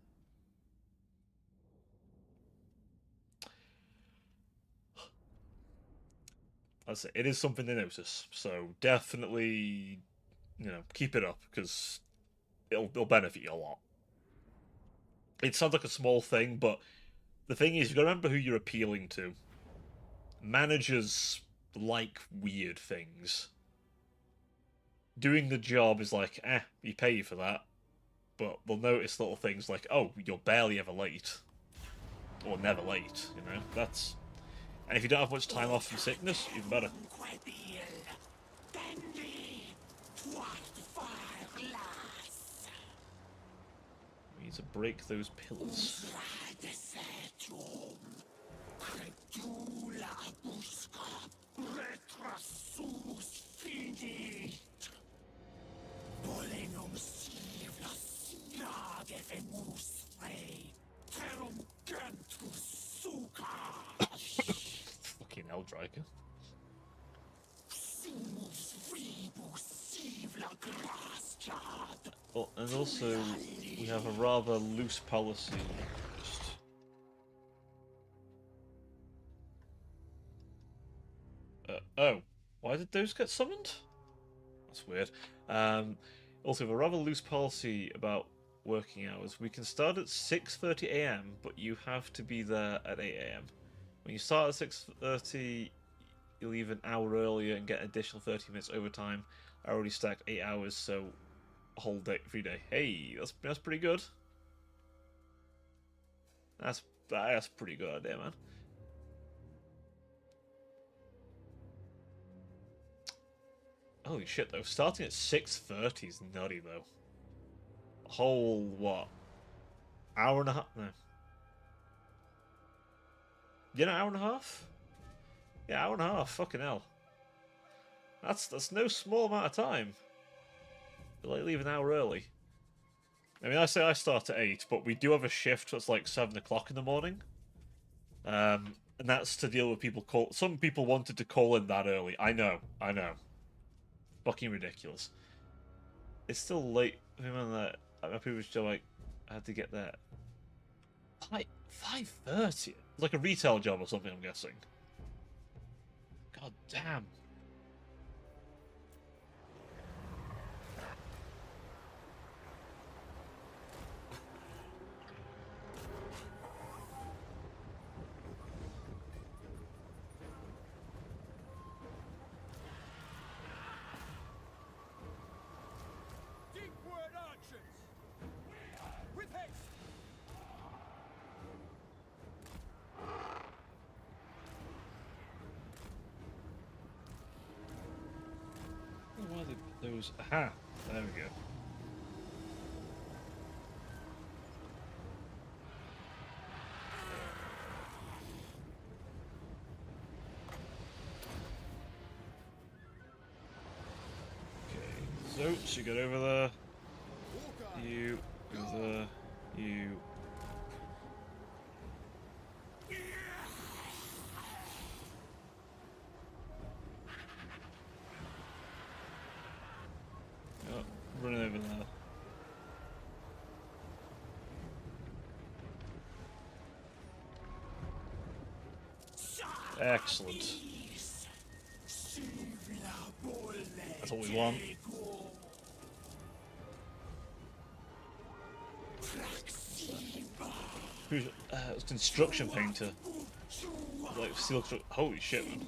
That's it. It is something they notice, so definitely, keep it up because it'll benefit you a lot. It sounds like a small thing, but the thing is, you got to remember who you're appealing to. Managers like weird things. Doing the job is like, we pay you for that, but they'll notice little things like, oh, you're barely ever late, or never late. That's. And if you don't have much time off from sickness, even better. We need to break those pillars. Fucking hell, Draker. Oh, and also, we have a rather loose policy. Oh, why did those get summoned? That's weird. Also, we have a rather loose policy about working hours. We can start at 6:30 AM, but you have to be there at 8 AM. When you start at 6:30, you leave an hour earlier and get an additional 30 minutes overtime. I already stacked 8 hours, so a whole day, free day. Hey, that's pretty good. That's pretty good idea, man. Holy shit, though. Starting at 6:30 is nutty, though. A whole, what? Hour and a half? No. Yeah, an hour and a half? Yeah, hour and a half. Fucking hell. That's no small amount of time. But like leave an hour early. I mean, I say I start at 8, but we do have a shift that's like 7 o'clock in the morning. And that's to deal with people call. Some people wanted to call in that early. I know. Fucking ridiculous. It's still late. I mean, that my previous job, like, I had to get there. 5:30. Like a retail job or something, I'm guessing. God damn. Deep-word archers! With haste! Why are they those? Aha! There we go. Okay, so you get over there. You over there. You. Oh, running over there. Excellent. That's what we want. Who's construction painter? Like steel. Holy shit, man!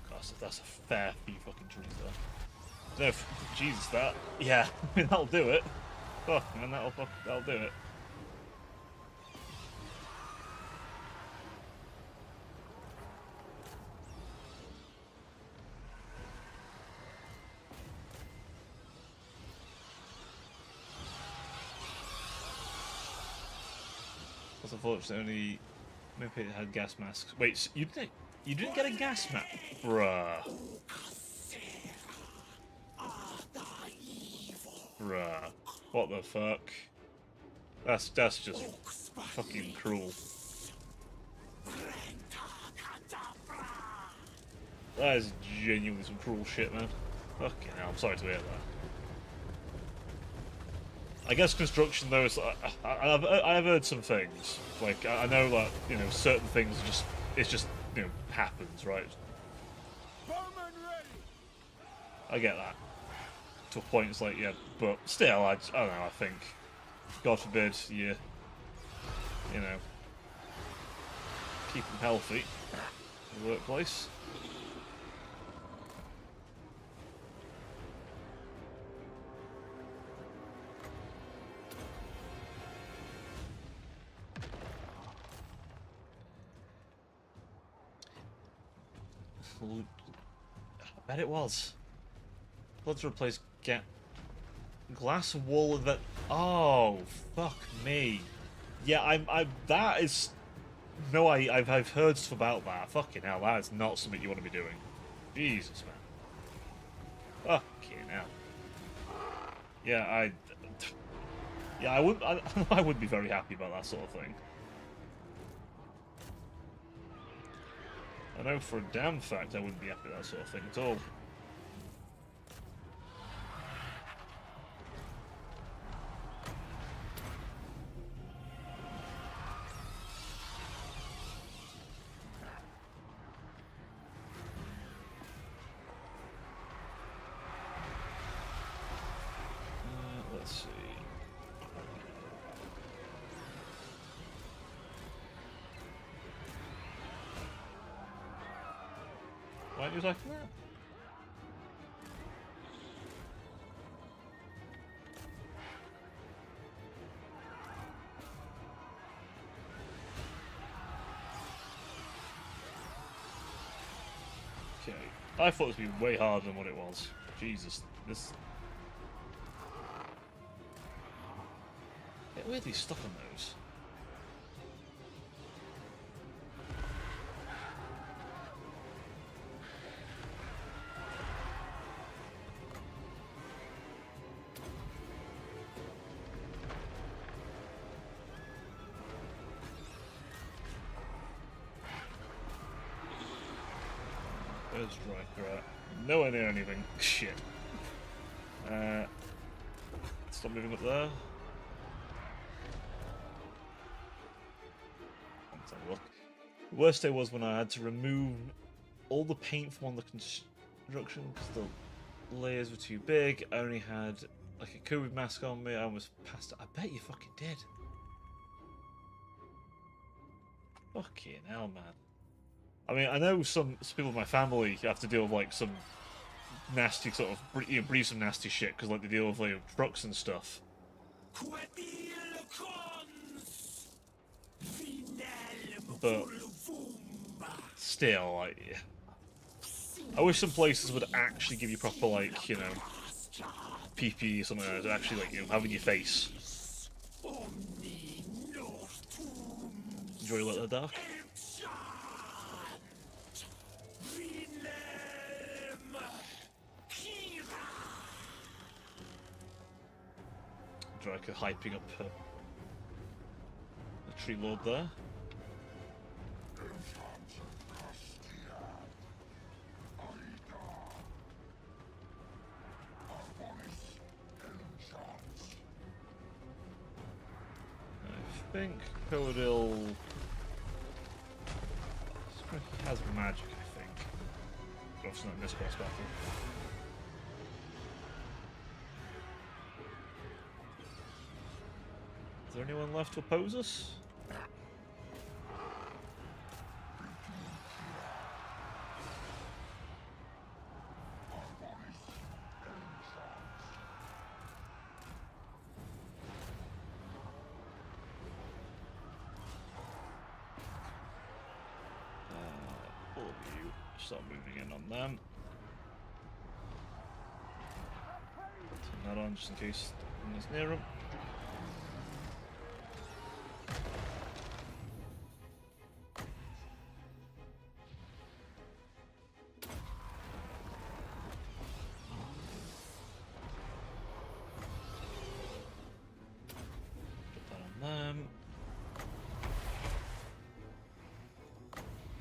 Gosh, that's a fair few fucking trees there. No, Jesus, that. Yeah, I mean that'll do it. Fuck, man, that'll do it. That's unfortunate. Only maybe it had gas masks. Wait, so you didn't get a gas mask, bruh. Bruh. What the fuck? That's just fucking cruel. That is genuinely some cruel shit, man. Fucking hell, I'm sorry to hear that. I guess construction, though, is, I've heard some things. Like, I know that, you know, certain things it's just, you know, happens, right? I get that. To a point, it's like, yeah, but still, I don't know, I think, God forbid, you know, keep them healthy in the workplace. I bet it was. Let's replace glass wall of that. Oh, fuck me. Yeah, that is. No, I've heard stuff about that. Fucking hell, that is not something you want to be doing. Jesus, man. Fucking hell. Yeah, I wouldn't. I wouldn't be very happy about that sort of thing. I know for a damn fact I wouldn't be happy with that sort of thing at all. Let's see. Why do you like that? Okay. I thought this would be way harder than what it was. Jesus. This... Get weirdly stuck on those. There's Striker at. Nowhere near anything. Shit. Stop moving up there. Let's have a look. The worst day was when I had to remove all the paint from on the construction because the layers were too big. I only had like a COVID mask on me. I almost passed it. I bet you fucking did. Fucking hell, man. I mean, I know some people in my family have to deal with like some nasty sort of breathe some nasty shit because like they deal with like trucks and stuff. But still, like, I wish some places would actually give you proper like, you know, PPE or something like that to actually like, you know, have in your face. Enjoy a little dark. Draco hyping up the tree lord there. I think Codil has magic, I think. But obviously not in this boss battle. Is there anyone left to oppose us? All of you start moving in on them. Turn that on just in case someone's near them.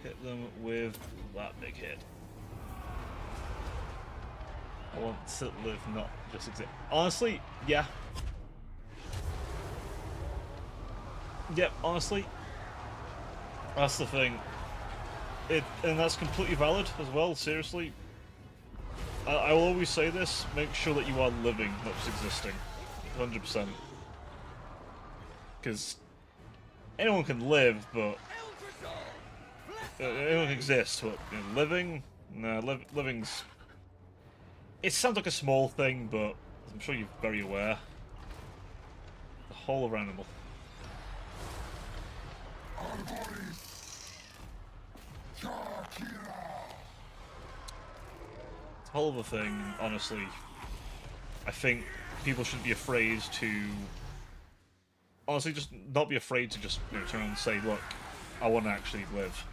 Hit them with that big hit. I want to live, not just exist. Honestly, yeah. Yep, honestly. That's the thing. And that's completely valid as well, seriously. I will always say this, make sure that you are living, not just existing. 100%. Because anyone can live, but anyone can exist, but you know, living? Nah, living's... It sounds like a small thing, but I'm sure you're very aware. The whole of animal. It's a whole other thing, honestly. I think people shouldn't be afraid to... Honestly, just not be afraid to just, you know, turn around and say, look, I want to actually live.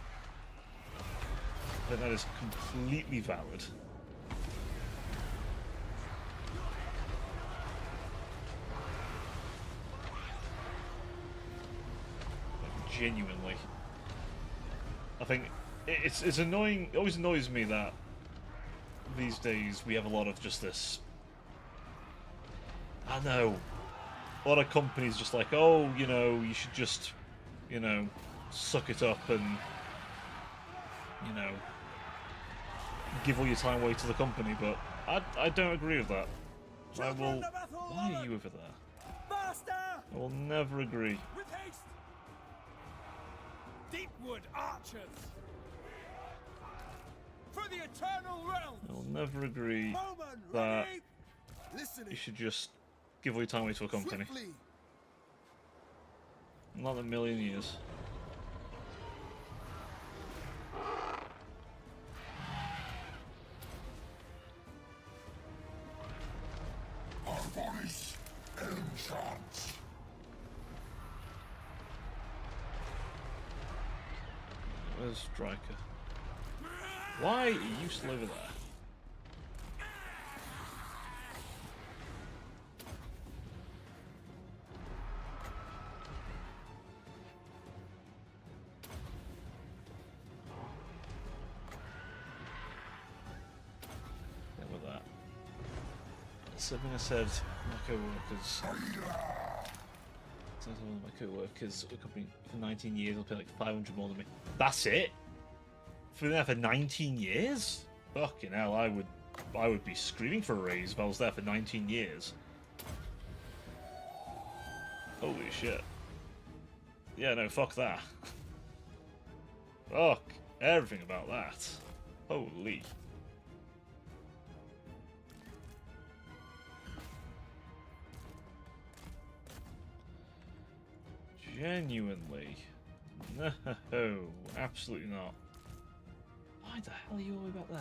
I think that is completely valid. Like, genuinely. I think it's annoying, it always annoys me that these days we have a lot of just this... I know. A lot of companies just like, oh, you know, you should just, you know, suck it up and, you know, give all your time away to the company, but I don't agree with that. I will... Why are you over there? Master! I will never agree. With haste! Deepwood archers! For the eternal realm! I will never agree Bowman, that ready? you Listening. should just give all your time away to a company. Swiftly. Not in a million years. Where's Striker? Why are you still over there? Something I said my co-workers. One of my co-workers a company for 19 years will pay like 500 more than me. That's it? For there for 19 years? Fucking hell, I would be screaming for a raise if I was there for 19 years. Holy shit. Yeah, no, fuck that. Fuck everything about that. Holy. Genuinely. No, absolutely not. Why the hell are you all the way back there?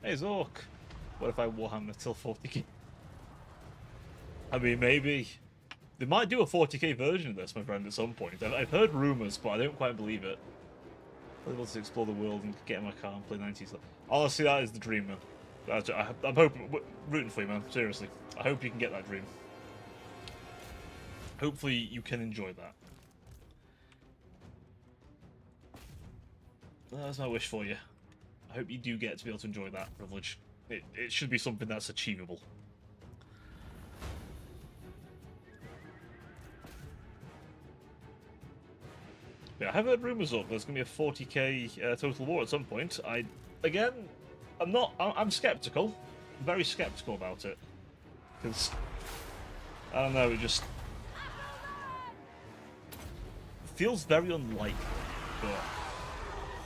Hey Zork! What if I Warhammer till 40k? I mean, maybe. They might do a 40k version of this, my friend, at some point. I've heard rumours, but I don't quite believe it. I'm able to explore the world and get in my car and play 90s. Honestly, that is the dream, man. I'm hoping, rooting for you, man. Seriously. I hope you can get that dream. Hopefully you can enjoy that. That's my wish for you. I hope you do get to be able to enjoy that privilege. It should be something that's achievable. Yeah, I have heard rumours up there's going to be a 40k Total War at some point. I'm skeptical. I'm very skeptical about it. Because, I don't know, it just feels very unlikely. But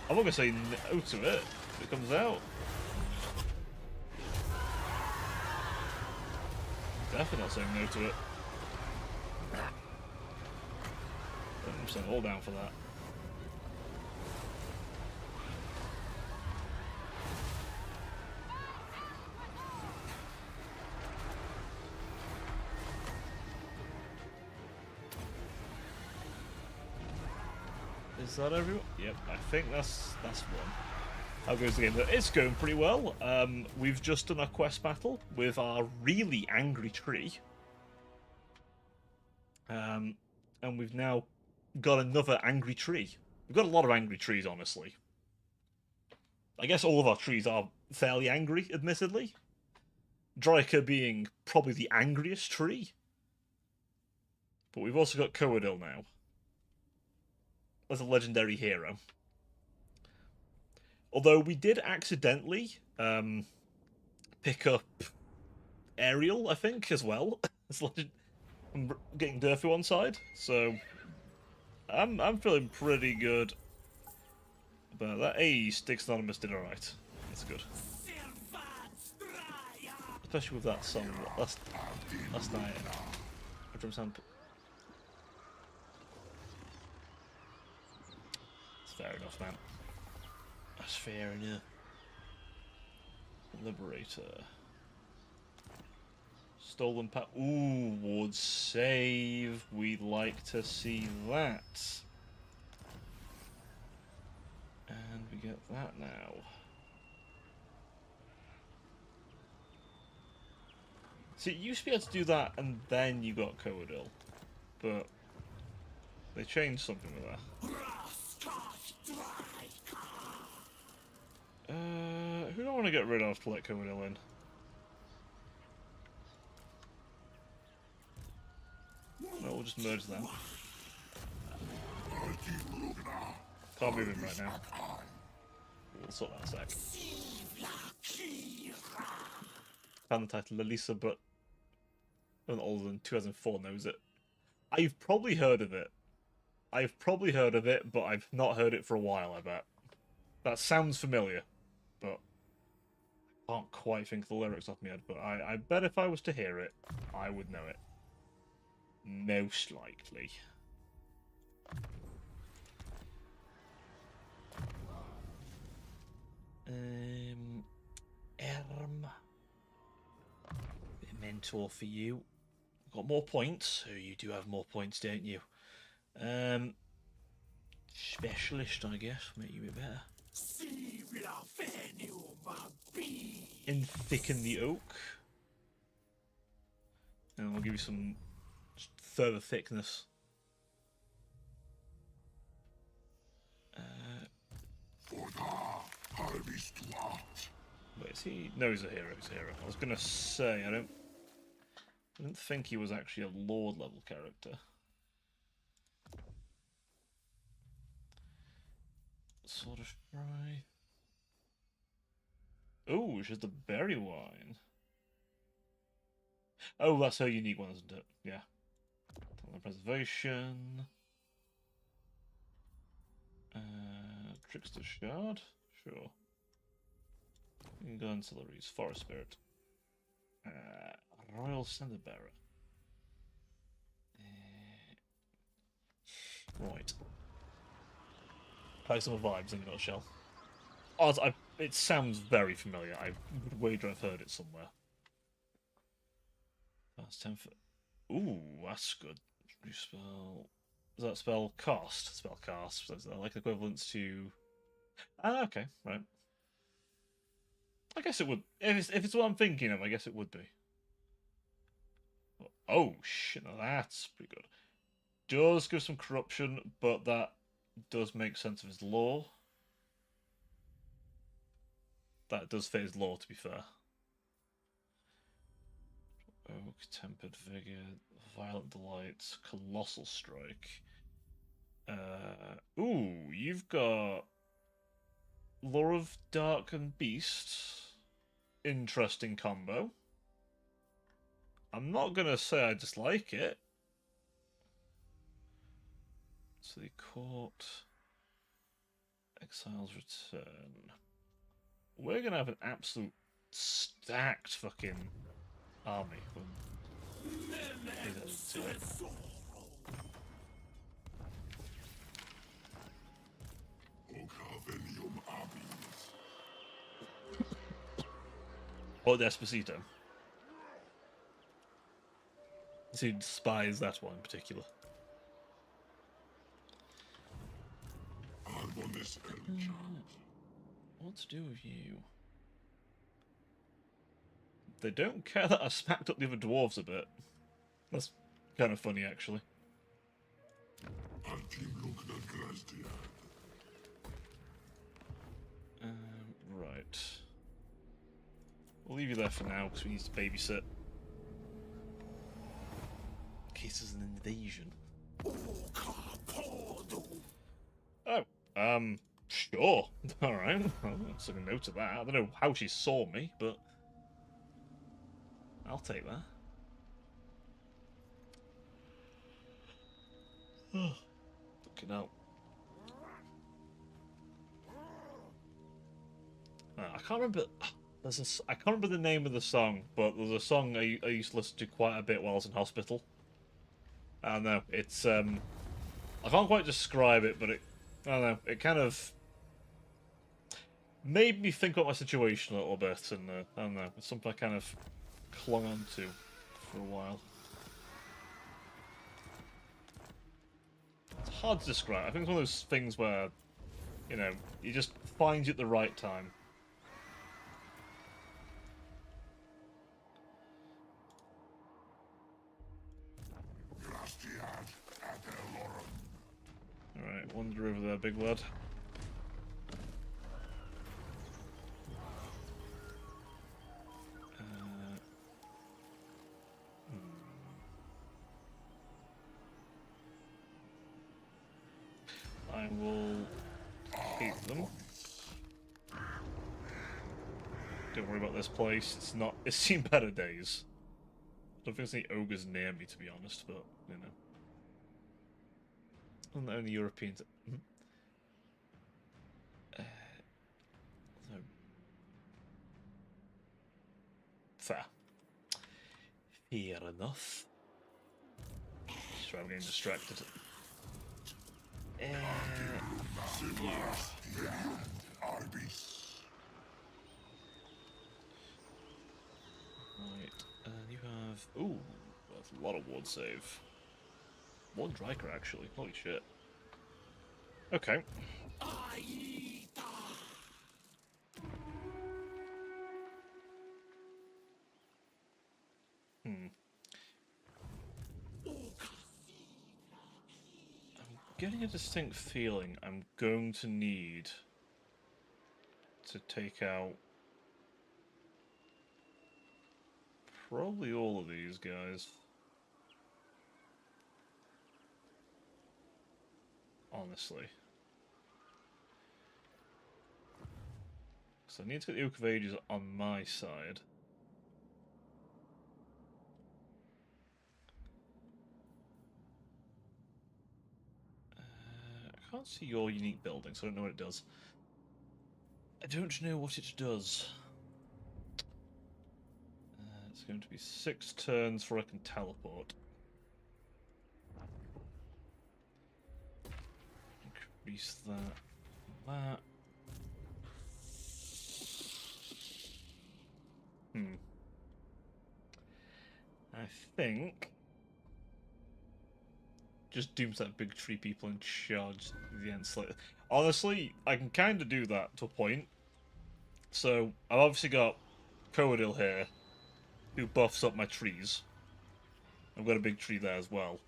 I'm not going to say no to it if it comes out. Definitely not saying no to it. 100% all down for that. Is that everyone? Yep, I think that's one. How goes the game? It's going pretty well. We've just done a quest battle with our really angry tree. And we've now got another angry tree. We've got a lot of angry trees, honestly. I guess all of our trees are fairly angry, admittedly. Dryker being probably the angriest tree. But we've also got Coadil now. As a legendary hero. Although we did accidentally pick up Ariel, I think, as well. I'm getting Durfy one side, so I'm feeling pretty good about that. Hey, Styx Anonymous did alright. That's good. Especially with that song last night. Drum sound. It's fair enough, man. That's fair enough. Liberator. Stolen pat. Ooh, would save. We'd like to see that. And we get that now. See, you used to be able to do that and then you got Coadil. But they changed something with that. Who do I want to get rid of to let Coadil in? No, we'll just merge them. Can't move him right now. We'll sort that in a sec. Found the title Elisa, but an older than 2004 knows it. I've probably heard of it. But I've not heard it for a while, I bet. That sounds familiar, but I can't quite think of the lyrics off my head, but I bet if I was to hear it, I would know it. Most likely. Bit of mentor for you. Got more points. So you do have more points, don't you? Specialist, I guess, make you a bit better. And thicken the oak. And we'll give you some further thickness. Wait, is he? No, he's a hero. He's a hero. I was gonna say I didn't think he was actually a lord level character. Sort of try. Oh, she's the berry wine. Oh, that's her unique one, isn't it? Yeah. Preservation. Trickster Shard? Sure. Gun Celeries, Forest Spirit. Royal Cinderbearer. Right. Play some vibes in a nutshell. Oh, it sounds very familiar. I would wager I've heard it somewhere. That's 10 for... Ooh, that's good. New spell... Does that spell cast? Spell cast. So is that like equivalents to... Ah, okay, right. I guess it would... If it's what I'm thinking of, I guess it would be. Oh, shit, now that's pretty good. Does give some corruption, but that does make sense of his lore. That does fit his lore, to be fair. Oak, Tempered Vigor, Violent Delight, Colossal Strike. Ooh, you've got Lore of Dark and Beast. Interesting combo. I'm not gonna say I dislike it. So the Court, Exiles Return. We're gonna have an absolute stacked fucking army when he's added to it. Or Despacito. He despises that one in particular. What to do with you? They don't care that I smacked up the other dwarves a bit. That's kind of funny, actually. Right. We'll leave you there for now because we need to babysit. In case there's an invasion. Oh, sure. Alright. Let's take a note of that. I don't know how she saw me, but I'll take that. Fucking hell. I can't remember. I can't remember the name of the song, but there's a song I used to listen to quite a bit while I was in hospital. I don't know. It's I can't quite describe it, but I don't know. It kind of made me think about my situation a little bit, and I don't know. It's something I kind of clung on to for a while. It's hard to describe. I think it's one of those things where, you know, you just find you at the right time. Alright, wander over there, big lad. I will keep them. Don't worry about this place. It's seen better days. I don't think there's any ogres near me, to be honest, but, you know. I'm the only European to... Fair. Fair enough. Sorry, I'm getting distracted. You. Right, and you have... Ooh, that's a lot of ward save. One Dryker, actually. Holy shit. Okay. I'm getting a distinct feeling I'm going to need to take out probably all of these guys. Honestly. So I need to get the Oak of Ages on my side. I can't see your unique building, so I don't know what it does. I don't know what it does. It's going to be 6 turns before I can teleport. Increase that. I think just dooms that big tree people and charge the end slightly. Honestly, I can kind of do that to a point. So I've obviously got Coadil here, who buffs up my trees. I've got a big tree there as well.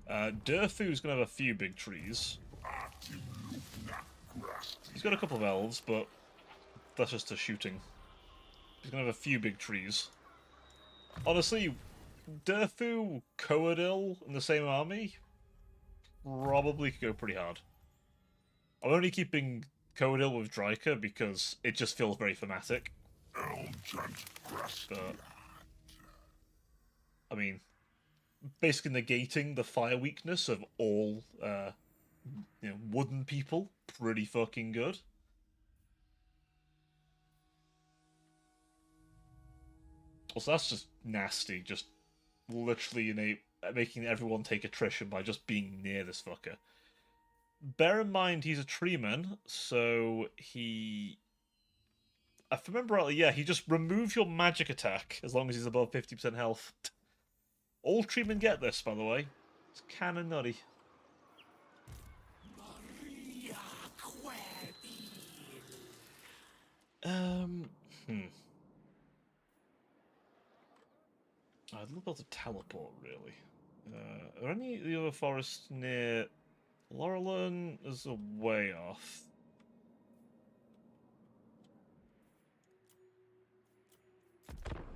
Durthu's gonna have a few big trees. He's got a couple of elves, but that's just a shooting. He's gonna have a few big trees. Honestly, Durthu, Coadil in the same army probably could go pretty hard. I'm only keeping Coadil with Dryker because it just feels very thematic. But, I mean, basically negating the fire weakness of all wooden people, pretty fucking good. Also, that's just nasty, just literally making everyone take attrition by just being near this fucker. Bear in mind, he's a treeman, so he... If I remember rightly, yeah, he just removes your magic attack as long as he's above 50% health. All treemen get this, by the way. It's kinda nutty. I'd love to teleport, really. Are any of the other forests near... Laurelin is a way off.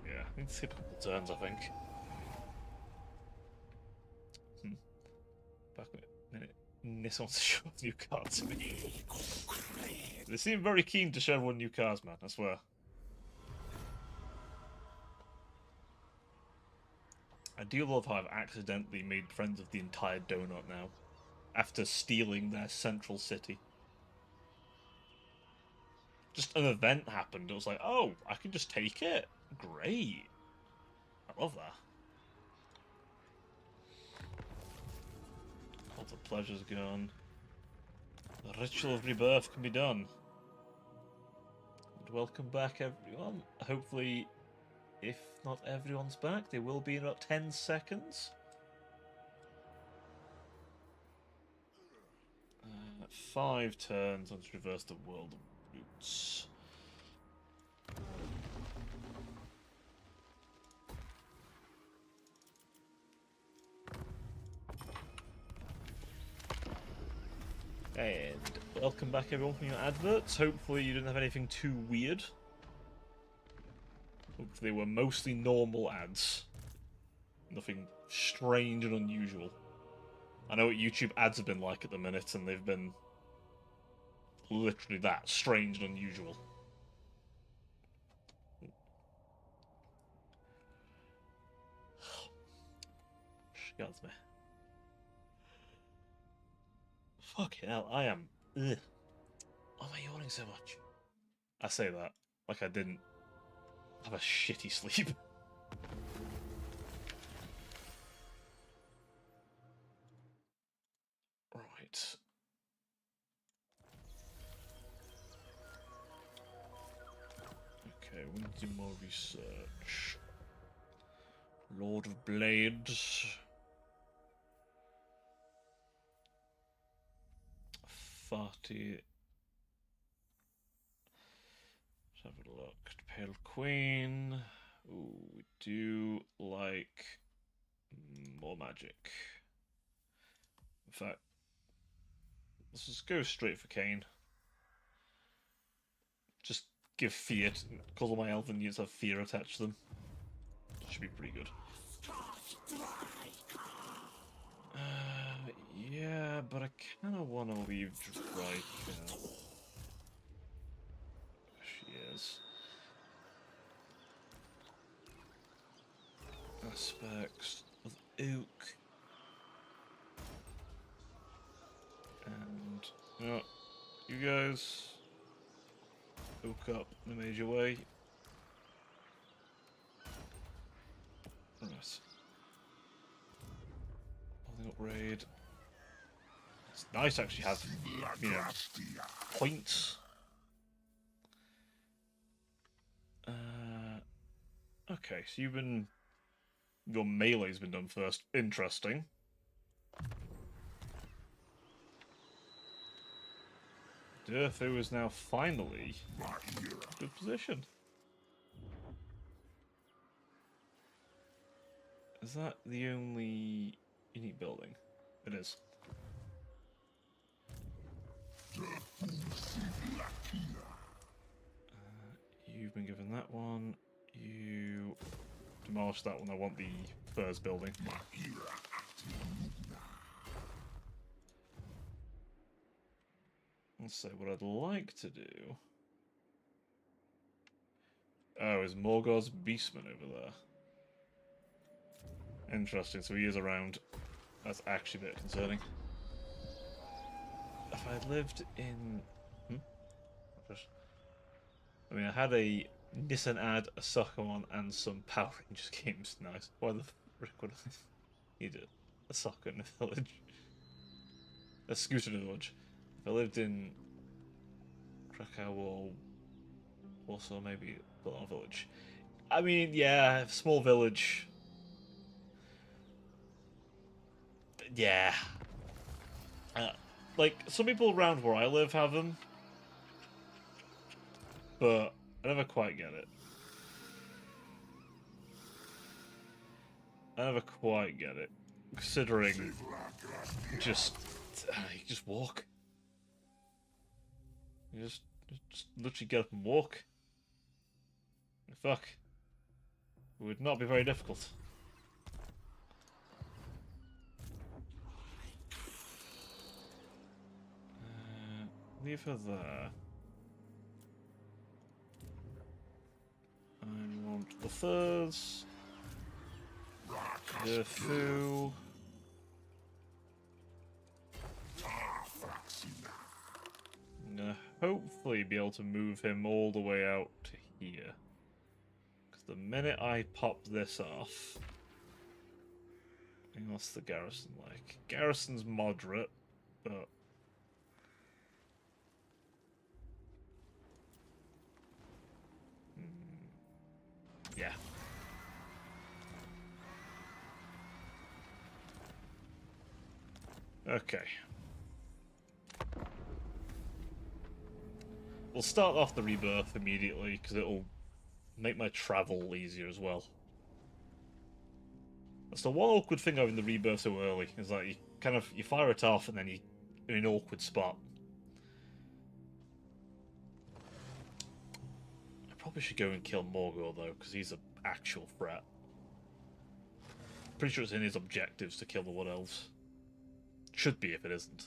Yeah, I need to skip a couple turns, I think. Back a minute. Nis wants to show off new cards to me. They seem very keen to show everyone new cards, man, I swear. I do love how I've accidentally made friends with the entire donut now, after stealing their central city. Just an event happened, it was like, oh, I can just take it? Great. I love that. All the pleasure's gone. The ritual of rebirth can be done. And welcome back, everyone. Hopefully, if not everyone's back, they will be in about 10 seconds. 5 turns on Traverse the World of Roots. And welcome back, everyone, from your adverts. Hopefully you didn't have anything too weird. Hopefully they were mostly normal ads. Nothing strange and unusual. I know what YouTube ads have been like at the minute, and they've been literally that, strange and unusual. Scares me. Fucking hell, I am... Ugh. Why am I yawning so much? I say that like I didn't have a shitty sleep. Research. Lord of Blades. Farty. Let's have a look. Pale Queen. Ooh, we do like more magic. In fact, let's just go straight for Kane. Just give fear, because all my elven units have fear attached to them. Should be pretty good. Yeah, but I kind of want to leave Drika. She is. Aspects of Oak. And, you know, you guys Oak up in a major way. Right. Holding up raid. It's nice to actually have, you know, points. Okay, so your melee's been done first. Interesting. Durthu is now finally in a good position. Is that the only unique building? It is. You've been given that one. You demolish that one. I want the first building. Let's see what I'd like to do. Oh, is Morgoth's Beastman over there? Interesting, so he is around. That's actually a bit concerning. If I lived in... I mean, I had a Nissan ad, a soccer one, and some Power Rangers games. Nice. Why the frick would I need a soccer in a village? A scooter in a village. If I lived in Krakow or also maybe Balon Village. I mean, yeah, small village. Yeah. Like, some people around where I live have them. But I never quite get it. Considering you just walk. You just literally get up and walk. Fuck. It would not be very difficult. Leave her there. I want the furs. The foo. I'm gonna hopefully be able to move him all the way out to here. Because the minute I pop this off... what's the garrison like? Garrison's moderate, but... yeah. Okay. We'll start off the rebirth immediately, because it'll make my travel easier as well. That's the one awkward thing having the rebirth so early, is that you fire it off and then you're in an awkward spot. I probably should go and kill Morgor though, because he's an actual threat. Pretty sure it's in his objectives to kill the Wood Elves. Should be if it isn't.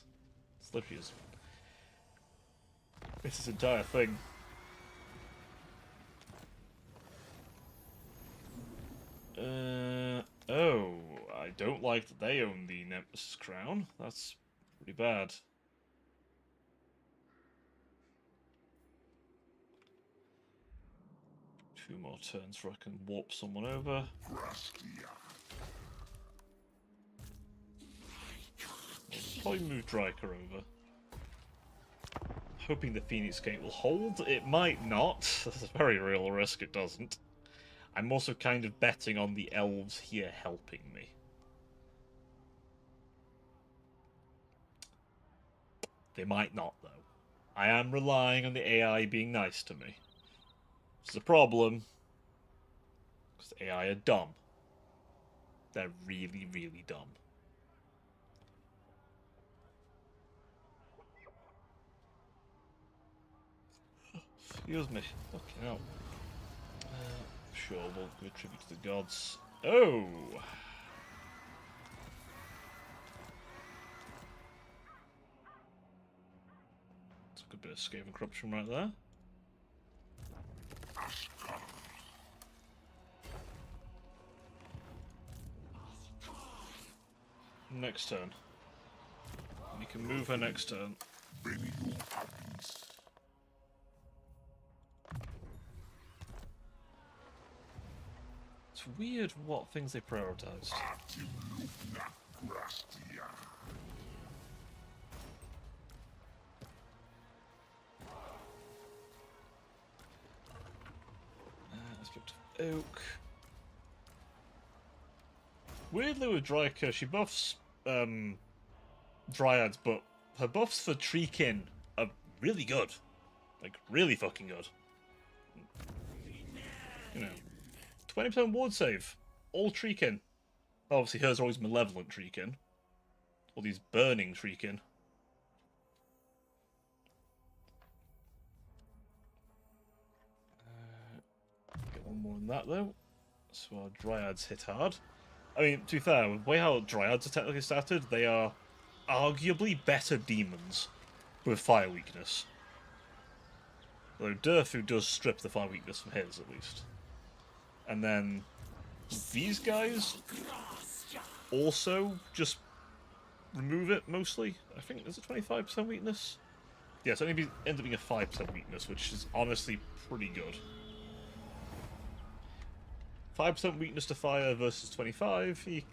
It's literally his... it's his entire thing. Oh, I don't like that they own the Nemesis Crown. That's pretty bad. Two more turns where I can warp someone over. I'll probably move Dryker over. Hoping the Phoenix Gate will hold. It might not. There's a very real risk it doesn't. I'm also kind of betting on the elves here helping me. They might not, though. I am relying on the AI being nice to me. It's a problem, because the AI are dumb. They're really, really dumb. Excuse me. Fucking hell. Sure, we'll give a tribute to the gods. Oh! That's a good bit of Skaven corruption right there. Next turn. You can move her next turn. It's weird what things they prioritized. Let's put Oak. Weirdly with Dryka, she buffs Dryads, but her buffs for Treekin are really good. Like, really fucking good. You know, 20% ward save. All Treekin. Obviously hers are always Malevolent Treekin. All these burning Treekin. Get one more than that, though. So our Dryads hit hard. I mean, to be fair, the way how Dryads are technically started, they are arguably better demons with fire weakness. Though Durthu does strip the fire weakness from his, at least. And then these guys also just remove it, mostly. I think there's a 25% weakness. Yeah, so it only ends up being a 5% weakness, which is honestly pretty good. 5% weakness to fire versus 25, it's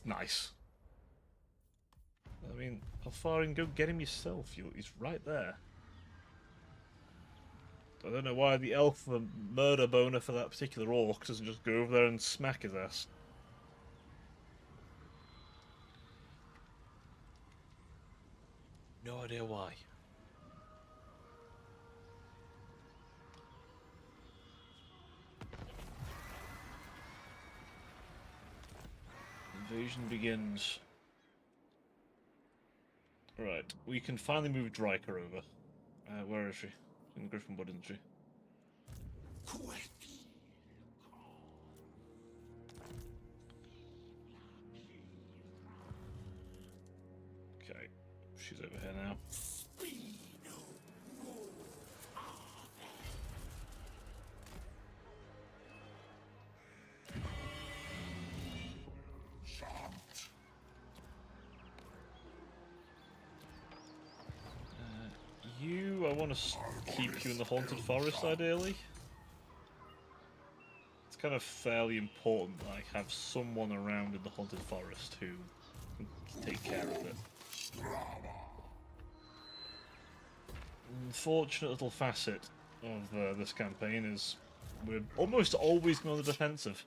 nice. I mean, how far and go get him yourself? He's right there. I don't know why the elf with a murder boner for that particular orc doesn't just go over there and smack his ass. No idea why. Invasion begins. Right, we can finally move Dryka over. Where is she? In Griffinwood, isn't she? Okay, she's over here now. I want to keep you in the Haunted Forest, ideally. It's kind of fairly important that I have someone around in the Haunted Forest who can take care of it. Unfortunate little facet of this campaign is we're almost always on the defensive.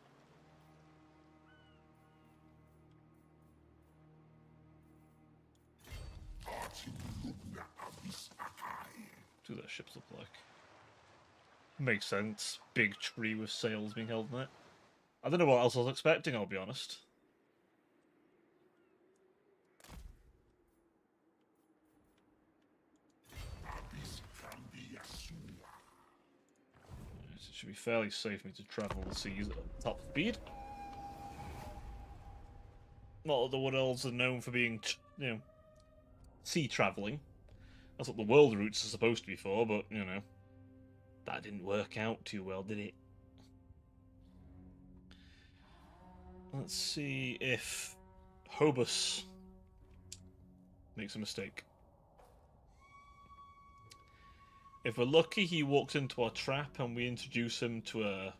What do their ships look like? Makes sense. Big tree with sails being held in it. I don't know what else I was expecting, I'll be honest. It should be fairly safe for me to travel the seas at top speed. Not that the Wood Elves are known for being, you know, sea travelling. That's what the world routes are supposed to be for, but, you know, that didn't work out too well, did it? Let's see if Hobus makes a mistake. If we're lucky, he walks into our trap and we introduce him to a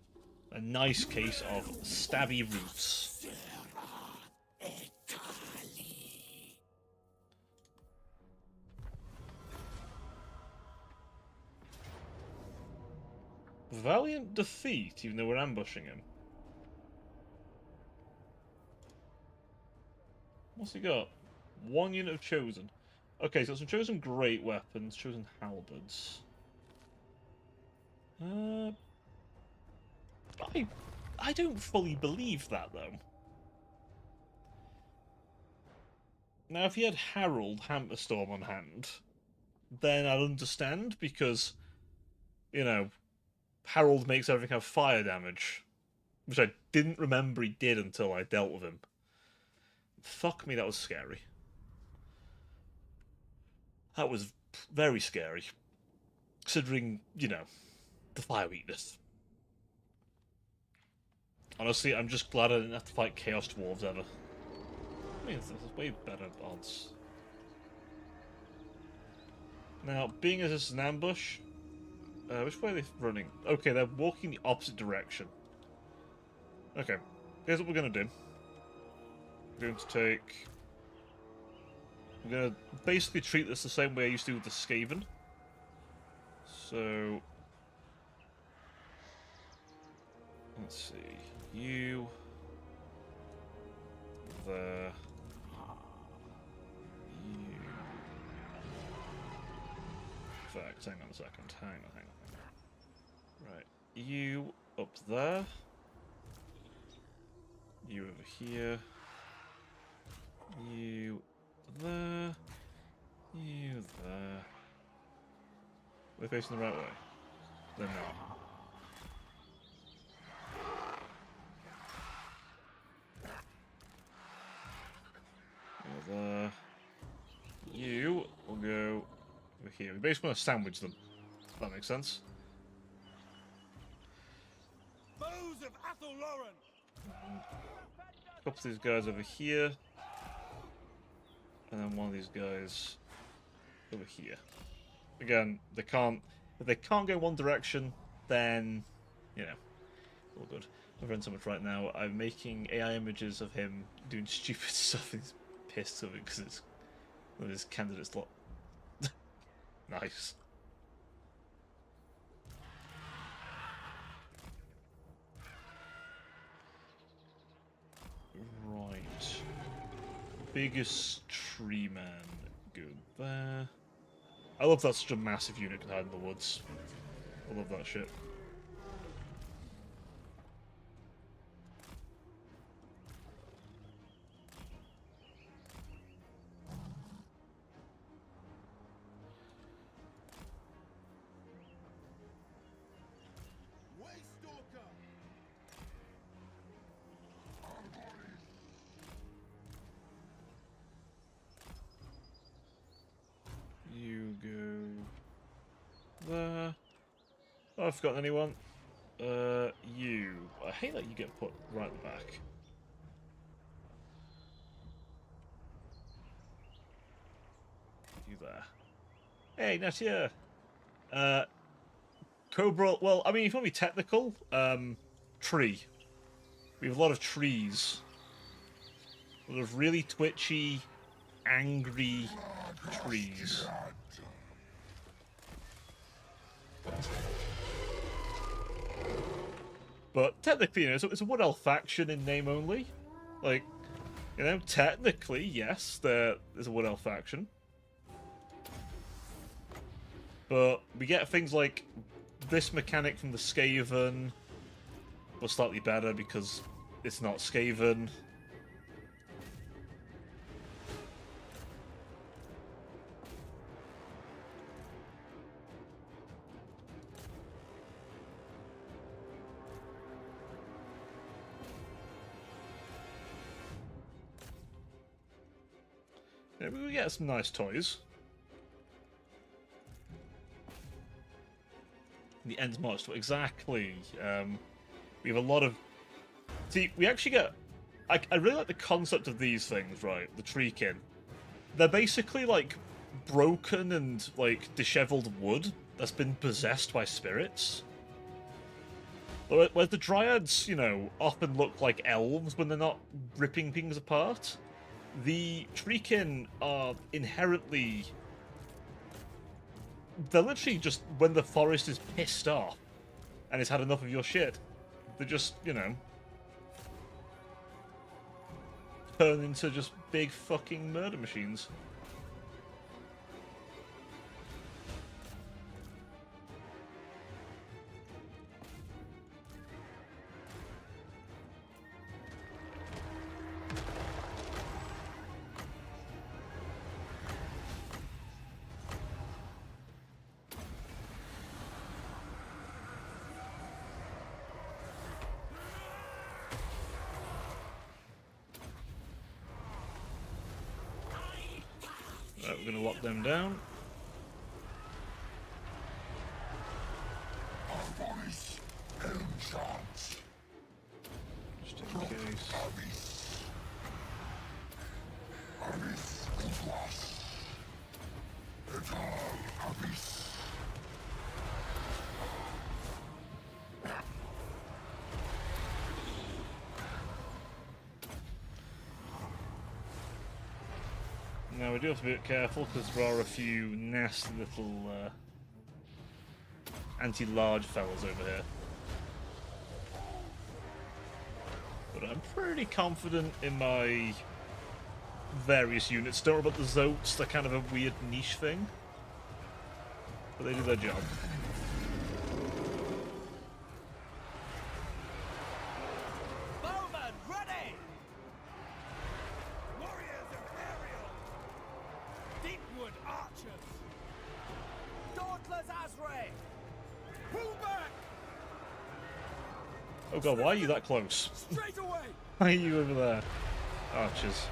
nice case of stabby roots. Valiant defeat, even though we're ambushing him. What's he got? 1 unit of chosen. Okay, so some chosen great weapons, chosen halberds. I don't fully believe that though. Now, if he had Harold Hammerstorm on hand, then I'd understand because, you know, Harold makes everything have fire damage, which I didn't remember he did until I dealt with him. Fuck me, that was scary. That was very scary, considering, you know, the fire weakness. Honestly, I'm just glad I didn't have to fight Chaos Dwarves ever. I mean, there's way better odds. Now, being as this is an ambush, which way are they running? Okay, they're walking the opposite direction. Okay, here's what we're going to do. We're going to take... I'm going to basically treat this the same way I used to with the Skaven. So... let's see. You... there... you... In fact, hang on a second. Hang on. Right. You up there. You over here. You there. You there. We're facing the right way. They're not. You're there. You will go over here. We basically want to sandwich them. If that makes sense. Foes of Athel Lauren! A couple of these guys over here. And then one of these guys over here. Again, they can't... if they can't go one direction, then, you know, all good. My friend so much right now, I'm making AI images of him doing stupid stuff and he's pissed of it because it's one of his candidates lot. Nice. Right. Biggest tree man. Go there. I love that such a massive unit can hide in the woods. I love that shit. You go there. Oh, I've forgotten anyone. You. I hate that you get put right at the back. You there. Hey, Natia! Cobra, well, I mean, if you want to be technical, tree. We have a lot of trees. A lot of really twitchy, angry trees. But technically, you know, it's a wood elf faction in name only. Like, you know, technically, yes, there is a wood elf faction. But we get things like this mechanic from the Skaven, but slightly better because it's not Skaven. Yeah, we get some nice toys. The end's modest, exactly. We have a lot of... see, we actually get... I really like the concept of these things, right? The treekin. They're basically, like, broken and, like, disheveled wood that's been possessed by spirits. Where the dryads, you know, often look like elves when they're not ripping things apart. The treekin are inherently... they're literally just when the forest is pissed off and it's had enough of your shit. They just, you know, turn into just big fucking murder machines. Right, we're going to lock them down. Just in case. Now we do have to be a bit careful because there are a few nasty little anti-large fellas over here. But I'm pretty confident in my various units. Don't worry about the Zotes, they're kind of a weird niche thing. But they do their job. Bowman, ready! Warriors Imperial! Deepwood archers! Dauntless Azray! Pull back! Oh god, why are you that close? Straight away! Why are you over there? Archers.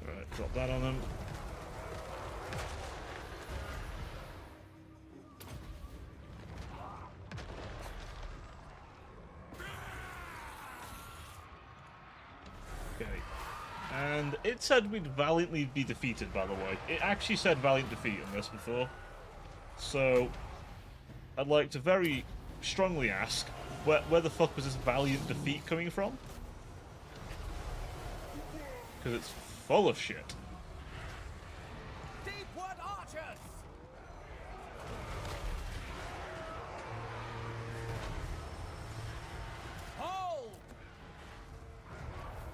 Alright, drop that on them. Okay. And it said we'd valiantly be defeated, by the way. It actually said valiant defeat on this before. So, I'd like to very strongly ask, where the fuck was this valiant defeat coming from? Because it's full of shit. Deepwood archers! Hold!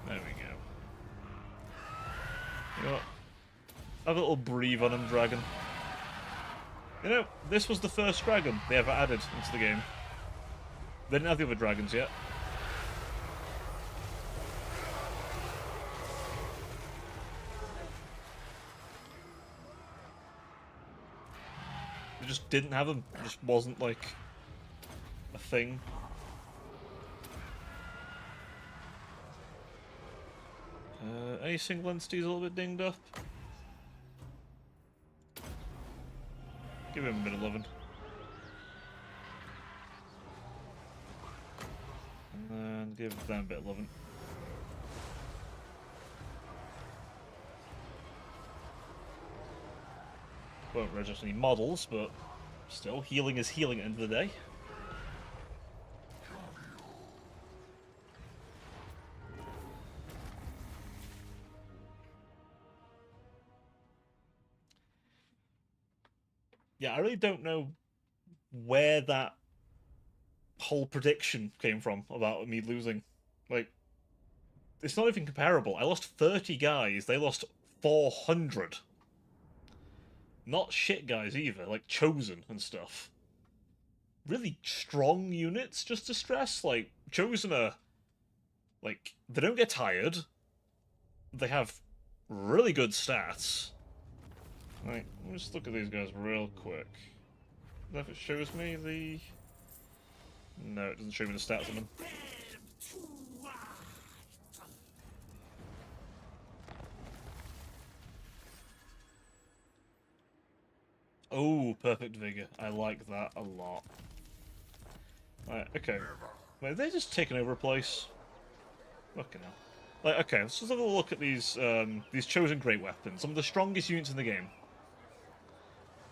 There we go. You know what? Have a little breathe on him, dragon. You know, this was the first dragon they ever added into the game. They didn't have the other dragons yet. They just didn't have them. It just wasn't, like, a thing. Any single entities a little bit dinged up? Give him a bit of loving. And then give them a bit of loving. Won't register any models, but still, healing is healing at the end of the day. Yeah, I really don't know where that whole prediction came from about me losing. Like, it's not even comparable. I lost 30 guys, they lost 400. Not shit guys either, like Chosen and stuff. Really strong units, just to stress. Like, Chosen are, like, they don't get tired. They have really good stats. Right, let me just look at these guys real quick. I don't know if it shows me the... No, it doesn't show me the stats on them. Oh, perfect vigor. I like that a lot. Right, okay. Wait, they're just taking over a place. Fucking hell. Like, okay, let's just have a look at these chosen great weapons. Some of the strongest units in the game.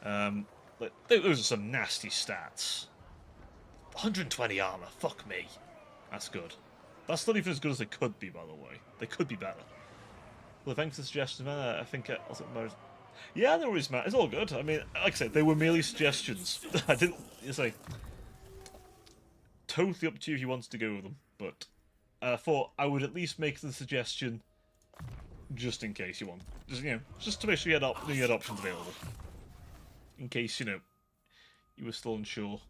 Like, those are some nasty stats. 120 armor, fuck me. That's good. That's not even as good as they could be, by the way. They could be better. Well, thanks for the suggestion, man. I think yeah, no worries, Matt. It's all good. I mean, like I said, they were merely suggestions. I didn't say. Totally up to you if you wanted to go with them, but I thought I would at least make the suggestion just in case you want. Just to make sure you had options available. In case, you were still unsure.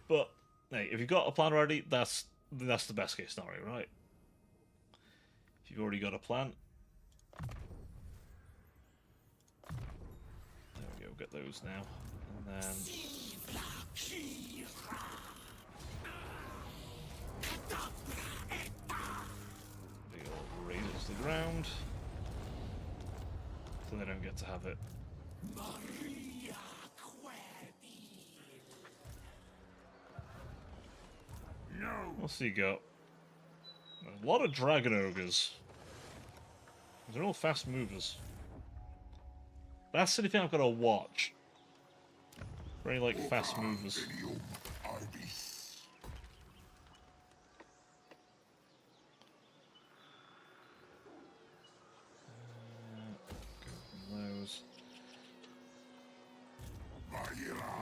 But hey, if you've got a plan already, that's the best case scenario, right? If you've already got a plan. There we go, get those now. And then big old razors to the ground. So they don't get to have it. What's he got? A lot of dragon ogres. They're all fast movers. That's the only thing I've got to watch. Very like fast movers. Go from those.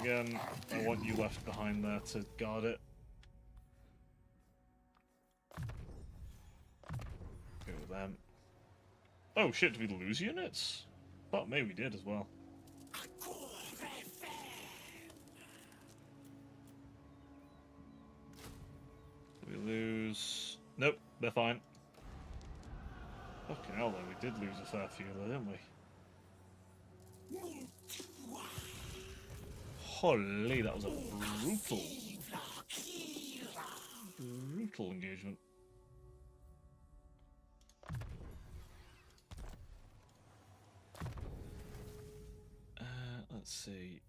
Again, I want you left behind there to guard it. Go with them. Oh shit, did we lose units? Thought maybe we did as well. Did we lose? Nope, they're fine. Fucking hell though, we did lose a fair few there, didn't we? Holy, that was a brutal engagement. Let's see.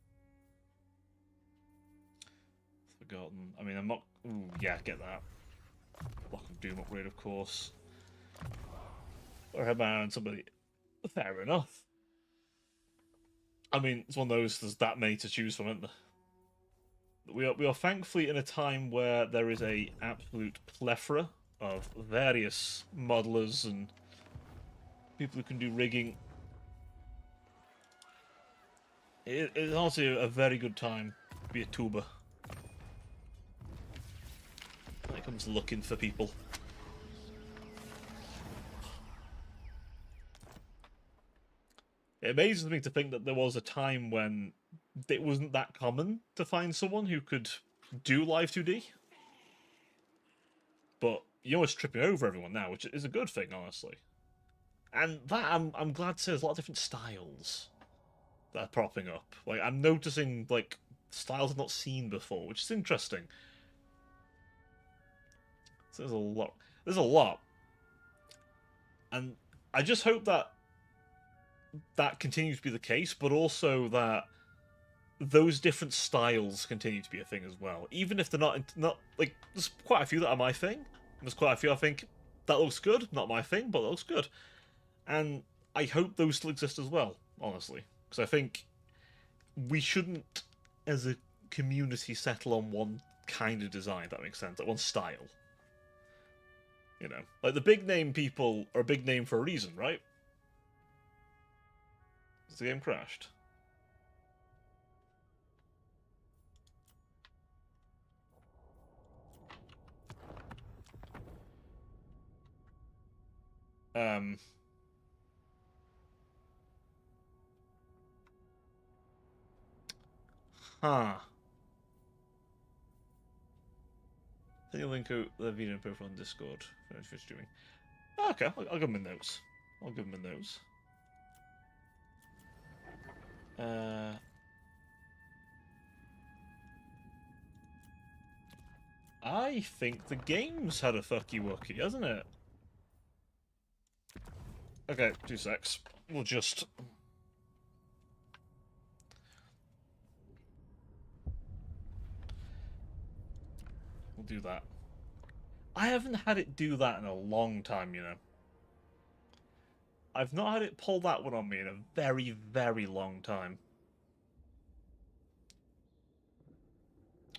Forgotten. I mean, I'm not. Ooh, yeah, get that. Block of Doom upgrade, of course. Or have my eye on somebody. Fair enough. I mean, it's one of those. There's that many to choose from, isn't there? We are thankfully in a time where there is a absolute plethora of various modelers and people who can do rigging. It's honestly a very good time to be a tuber. When it comes looking for people. It amazes me to think that there was a time when it wasn't that common to find someone who could do live 2D. But you're always tripping over everyone now, which is a good thing, honestly. And that I'm glad to say there's a lot of different styles that are propping up. Like, I'm noticing, like, styles I've not seen before, which is interesting. So there's a lot. There's a lot. And I just hope that that continues to be the case, but also that those different styles continue to be a thing as well. Even if they're not like, there's quite a few that are my thing. There's quite a few I think, that looks good. Not my thing, but it looks good. And I hope those still exist as well, honestly. Because I think we shouldn't, as a community, settle on one kind of design, if that makes sense. Like one style. You know? Like the big name people are a big name for a reason, right? Has the game crashed? Huh. Send your link out the video profile on Discord for streaming. Okay, I'll give him a notes. I'll give him a notes. I think the game's had a fucky wucky, hasn't it? Okay, 2 secs. We'll just... We'll do that. I haven't had it do that in a long time, you know. I've not had it pull that one on me in a very, very long time.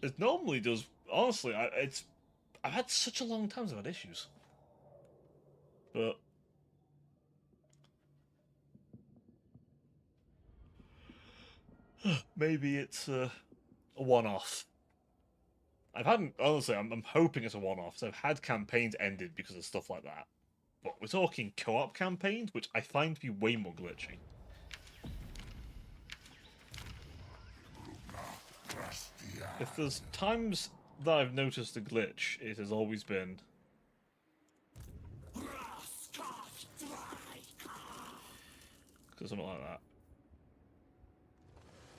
It normally does honestly, I've had such a long time I've had issues. But maybe it's a one-off. Honestly, I'm hoping it's a one-off. So I've had campaigns ended because of stuff like that. But we're talking co-op campaigns, which I find to be way more glitchy. If there's times that I've noticed a glitch, it has always been something like that.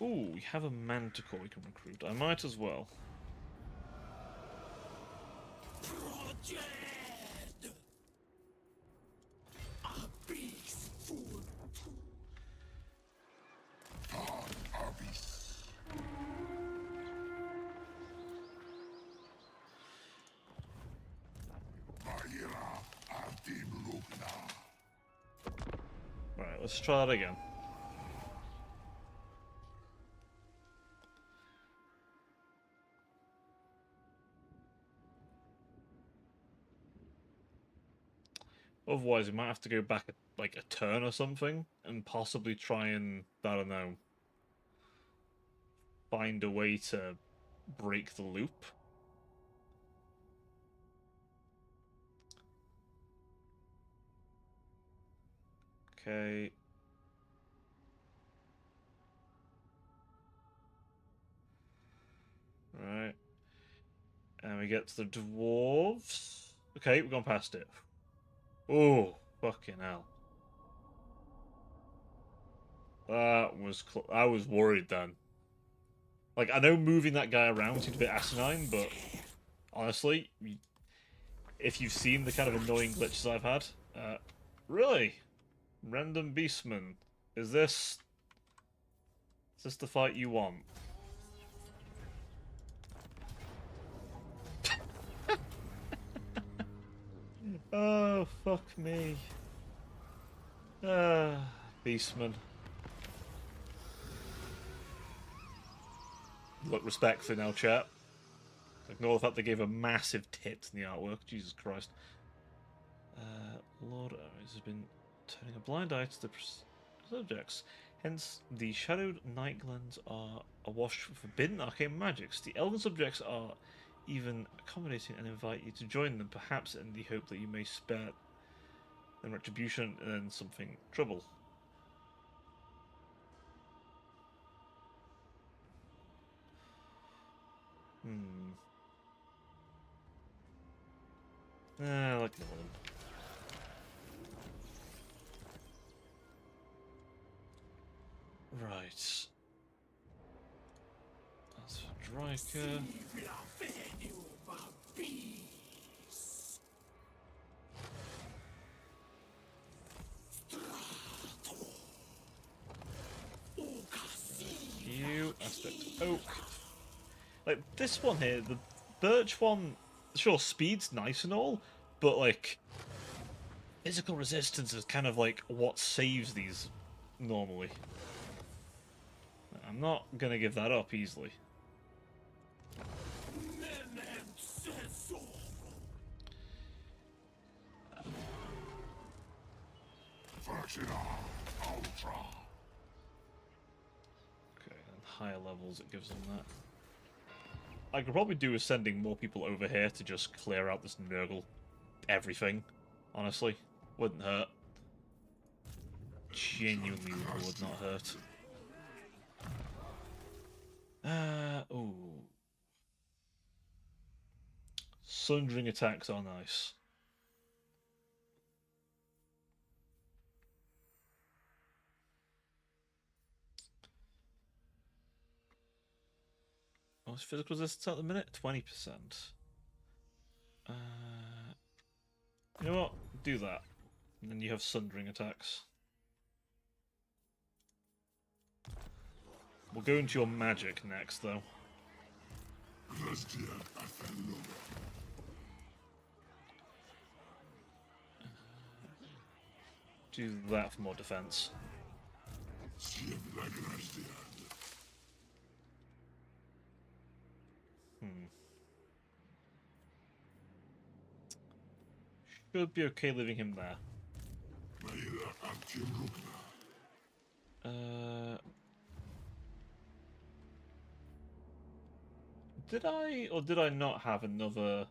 Ooh, we have a manticore we can recruit. I might as well. Right, let's try that again. Otherwise, we might have to go back like a turn or something, and possibly try and, I don't know, find a way to break the loop. Okay. Right. And we get to the dwarves. Okay, we've gone past it. Oh, fucking hell. I was worried then. Like, I know moving that guy around seems a bit asinine, but honestly, if you've seen the kind of annoying glitches I've had, really? Random Beastman, is this the fight you want? Oh, fuck me. Beastman. Look respectfully now, chat. Ignore the fact they gave a massive tit in the artwork. Jesus Christ. Lord Ares has been turning a blind eye to the subjects. Hence, the shadowed night glens are awash with forbidden arcane magics. The elven subjects are even accommodating and invite you to join them, perhaps in the hope that you may spare them retribution and something trouble. I like the one. Right. That's for Dryker. You aspect oak. Like this one here, the birch one, sure, speed's nice and all, but like physical resistance is kind of like what saves these normally. I'm not gonna give that up easily. Okay, and higher levels it gives them that. I could probably do with sending more people over here to just clear out this Nurgle everything, honestly. Wouldn't hurt. Genuinely would not hurt. Ooh. Sundering attacks are nice. What's physical resistance at the minute? 20%. You know what? Do that. And then you have sundering attacks. We'll go into your magic next, though. Do that for more defense. should be okay leaving him there. Did I or did I not have another?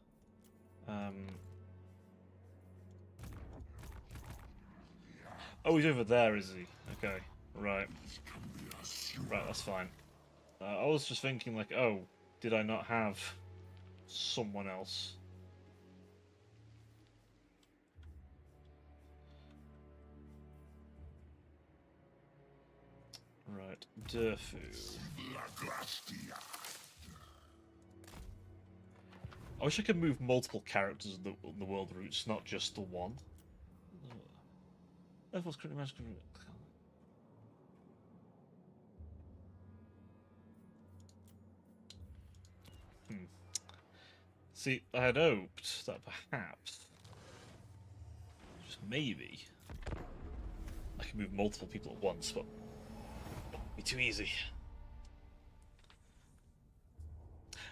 Oh, he's over there, is he? Okay, right. Right, that's fine. I was just thinking, like, oh, did I not have someone else? Right, Durfu. I wish I could move multiple characters in the world routes, not just the one. Levels currently magical. See, I had hoped that perhaps, just maybe, I could move multiple people at once, but it'd be too easy.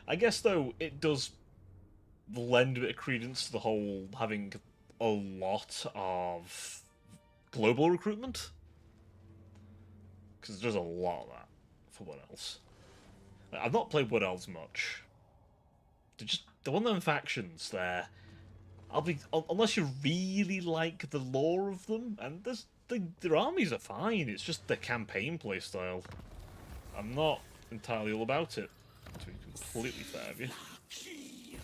I guess, though, it does lend a bit of credence to the whole having a lot of global recruitment. Because there's a lot of that for Wood Elves. Like, I've not played Wood Elves much. They're one of them factions there. Unless you really like the lore of them, and their armies are fine. It's just the campaign playstyle. I'm not entirely all about it, to be completely fair with you.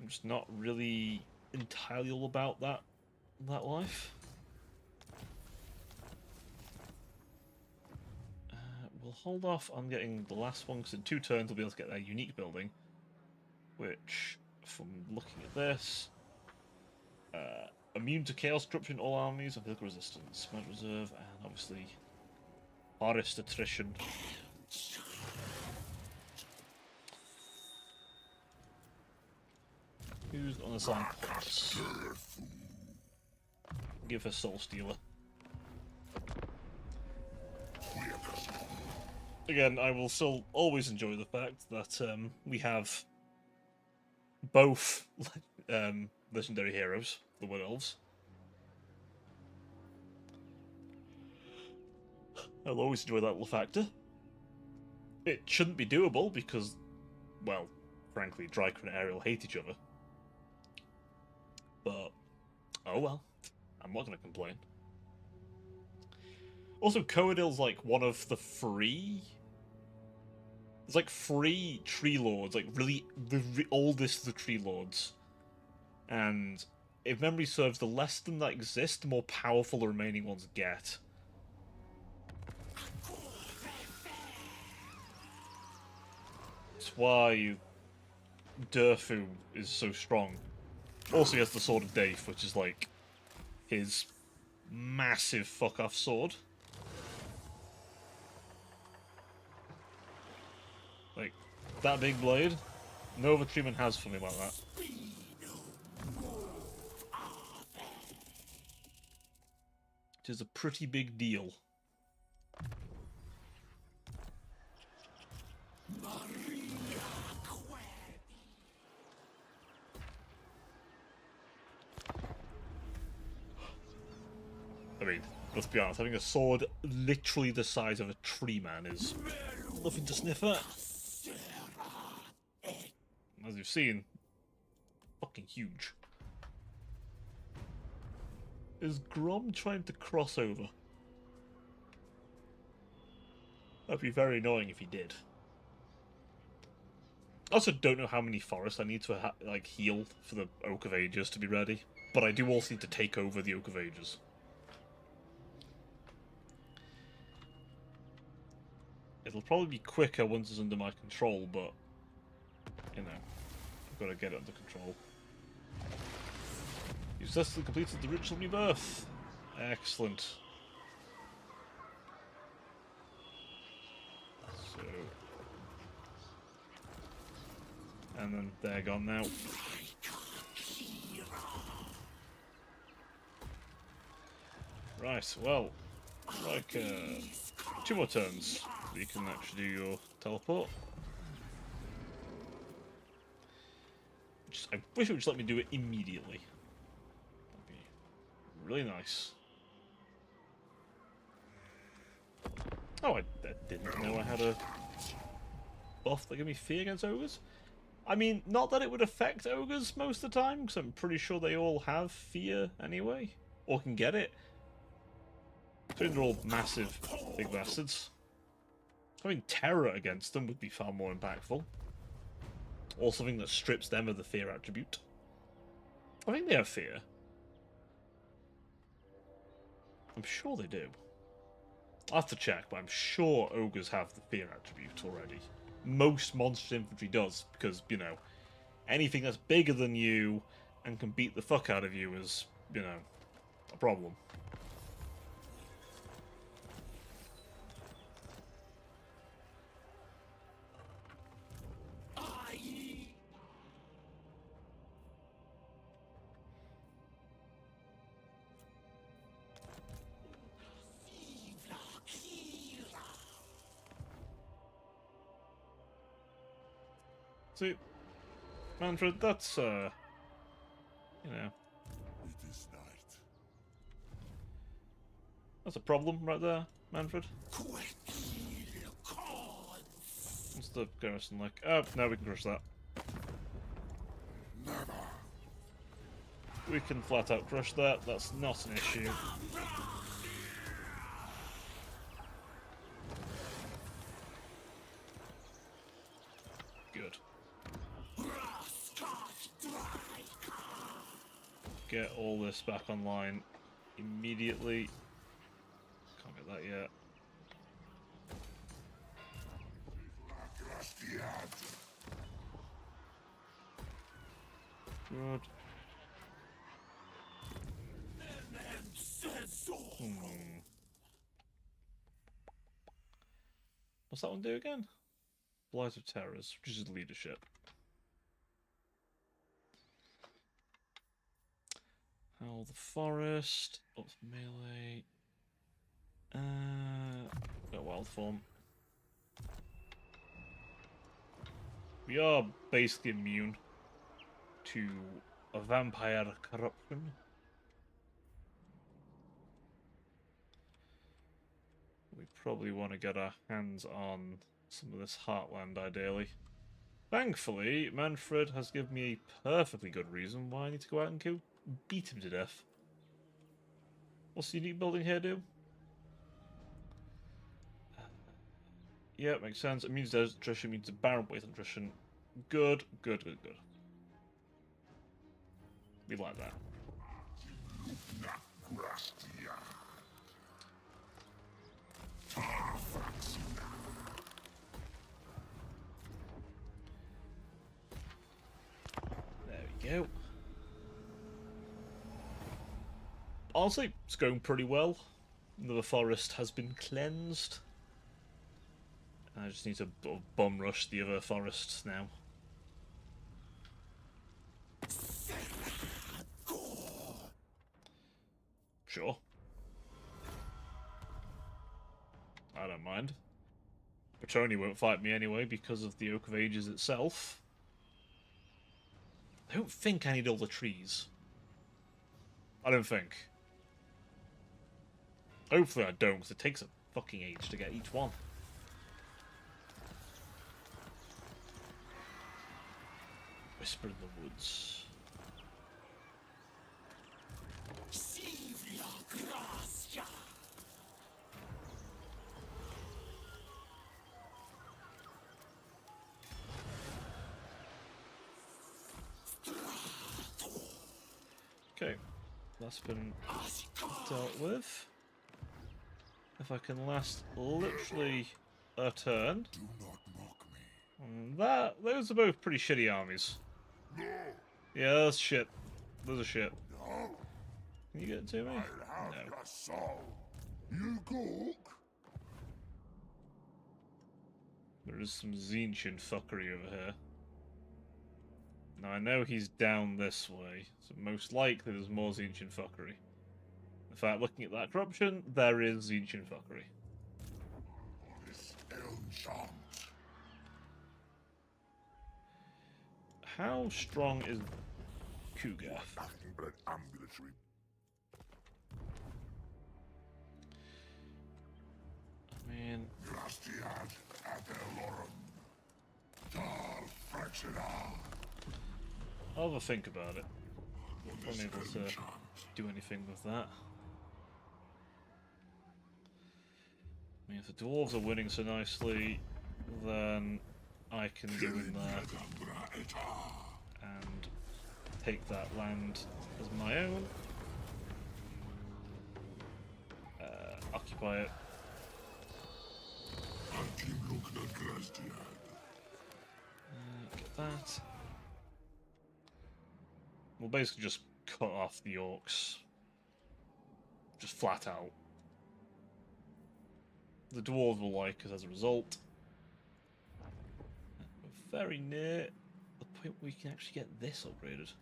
I'm just not really entirely all about that life. We'll hold off on getting the last one, because in 2 turns we'll be able to get their unique building, which, from looking at this, immune to chaos disruption in all armies and physical resistance, magic reserve, and obviously forest attrition. Who's on the sign points? Give her Soul Stealer. Again, I will still always enjoy the fact that we have both legendary heroes, the Wood Elves. I'll always enjoy that little factor. It shouldn't be doable because, well, frankly, Dryker and Ariel hate each other. But, oh well, I'm not going to complain. Also, Coadil's like one of the free... There's like 3 Tree Lords, like really the oldest of the Tree Lords. And if memory serves, the less them that exist, the more powerful the remaining ones get. That's why Durfu is so strong. Also, he has the Sword of Daith, which is like his massive fuck-off sword. Like, that big blade, no other treatment has for me like that. It is a pretty big deal. I mean, let's be honest, having a sword literally the size of a tree man is nothing to sniff at. As you've seen, fucking huge. Is Grom trying to cross over? That'd be very annoying if he did. I also don't know how many forests I need to like heal for the Oak of Ages to be ready, but I do also need to take over the Oak of Ages. It'll probably be quicker once it's under my control, but you know, I've got to get it under control. You successfully completed the ritual rebirth. Excellent. So, and then they're gone now. Right, well, like 2 more turns. You can actually do your teleport. Which is I wish it would just let me do it immediately. That'd be really nice. Oh, I didn't know I had a buff that gave me fear against ogres. I mean, not that it would affect ogres most of the time, because I'm pretty sure they all have fear anyway, or can get it. So they're all massive, big bastards. Having terror against them would be far more impactful. Or something that strips them of the fear attribute. I think they have fear. I'm sure they do. I'll have to check, but I'm sure ogres have the fear attribute already. Most monster infantry does, because, you know, anything that's bigger than you and can beat the fuck out of you is, you know, a problem. See, Manfred, that's, you know. It is night. That's a problem right there, Manfred. What's the garrison like? Oh, no, we can crush that. Never. We can flat out crush that, that's not an issue. Good. Get all this back online immediately. Can't get that yet. Good. What's that one do again? Blight of Terrors, which is leadership. Howl the Forest, up melee. Got wild form. We are basically immune to a vampire corruption. We probably want to get our hands on some of this heartland, ideally. Thankfully, Manfred has given me a perfectly good reason why I need to go out and beat him to death. What's the unique building here do? Yeah, makes sense. It means there's attrition, means a barren weight attrition. Good, good, good, good. We like that. There we go. Honestly, it's going pretty well. The forest has been cleansed. I just need to bum rush the other forests now. Sure. I don't mind. Petroni won't fight me anyway because of the Oak of Ages itself. I don't think I need all the trees. I don't think. Hopefully I don't, because it takes a fucking age to get each one. Whisper in the woods. Okay, that's been dealt with. If I can last literally a turn. Do not mock me. Those are both pretty shitty armies. No, Yeah, that's shit. Those are shit. no. Can you get it to me? I'll have No. your soul. You cook. There is some Zinchian fuckery over here. Now I know he's down this way, so most likely there's more Zinchian fuckery. In fact, looking at that corruption, there is Zinchian fuckery. This enchant. how strong is Kugath? Nothing but an ambulatory. I mean, Grastiad adelorum. Dar fractura. I'll have a think about it. I'm able to do anything with that. I mean, if the dwarves are winning so nicely, then I can go in there and take that land as my own. Occupy it. Get that. We'll basically just cut off the orcs. Just flat out. The dwarves will like us as a result. We're very near the point where we can actually get this upgraded.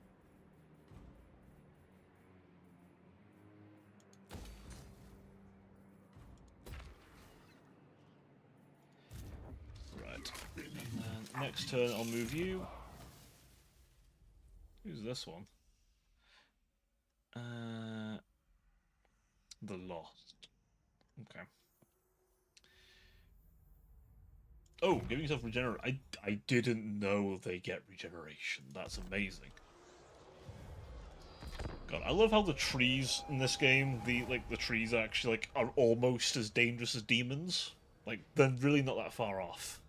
Right. And next turn I'll move you. Who's this one? The Lost. Okay. Oh, giving yourself regeneration. I didn't know they get regeneration. That's amazing. God, I love how the trees in this game, the trees actually are almost as dangerous as demons. Like, they're really not that far off.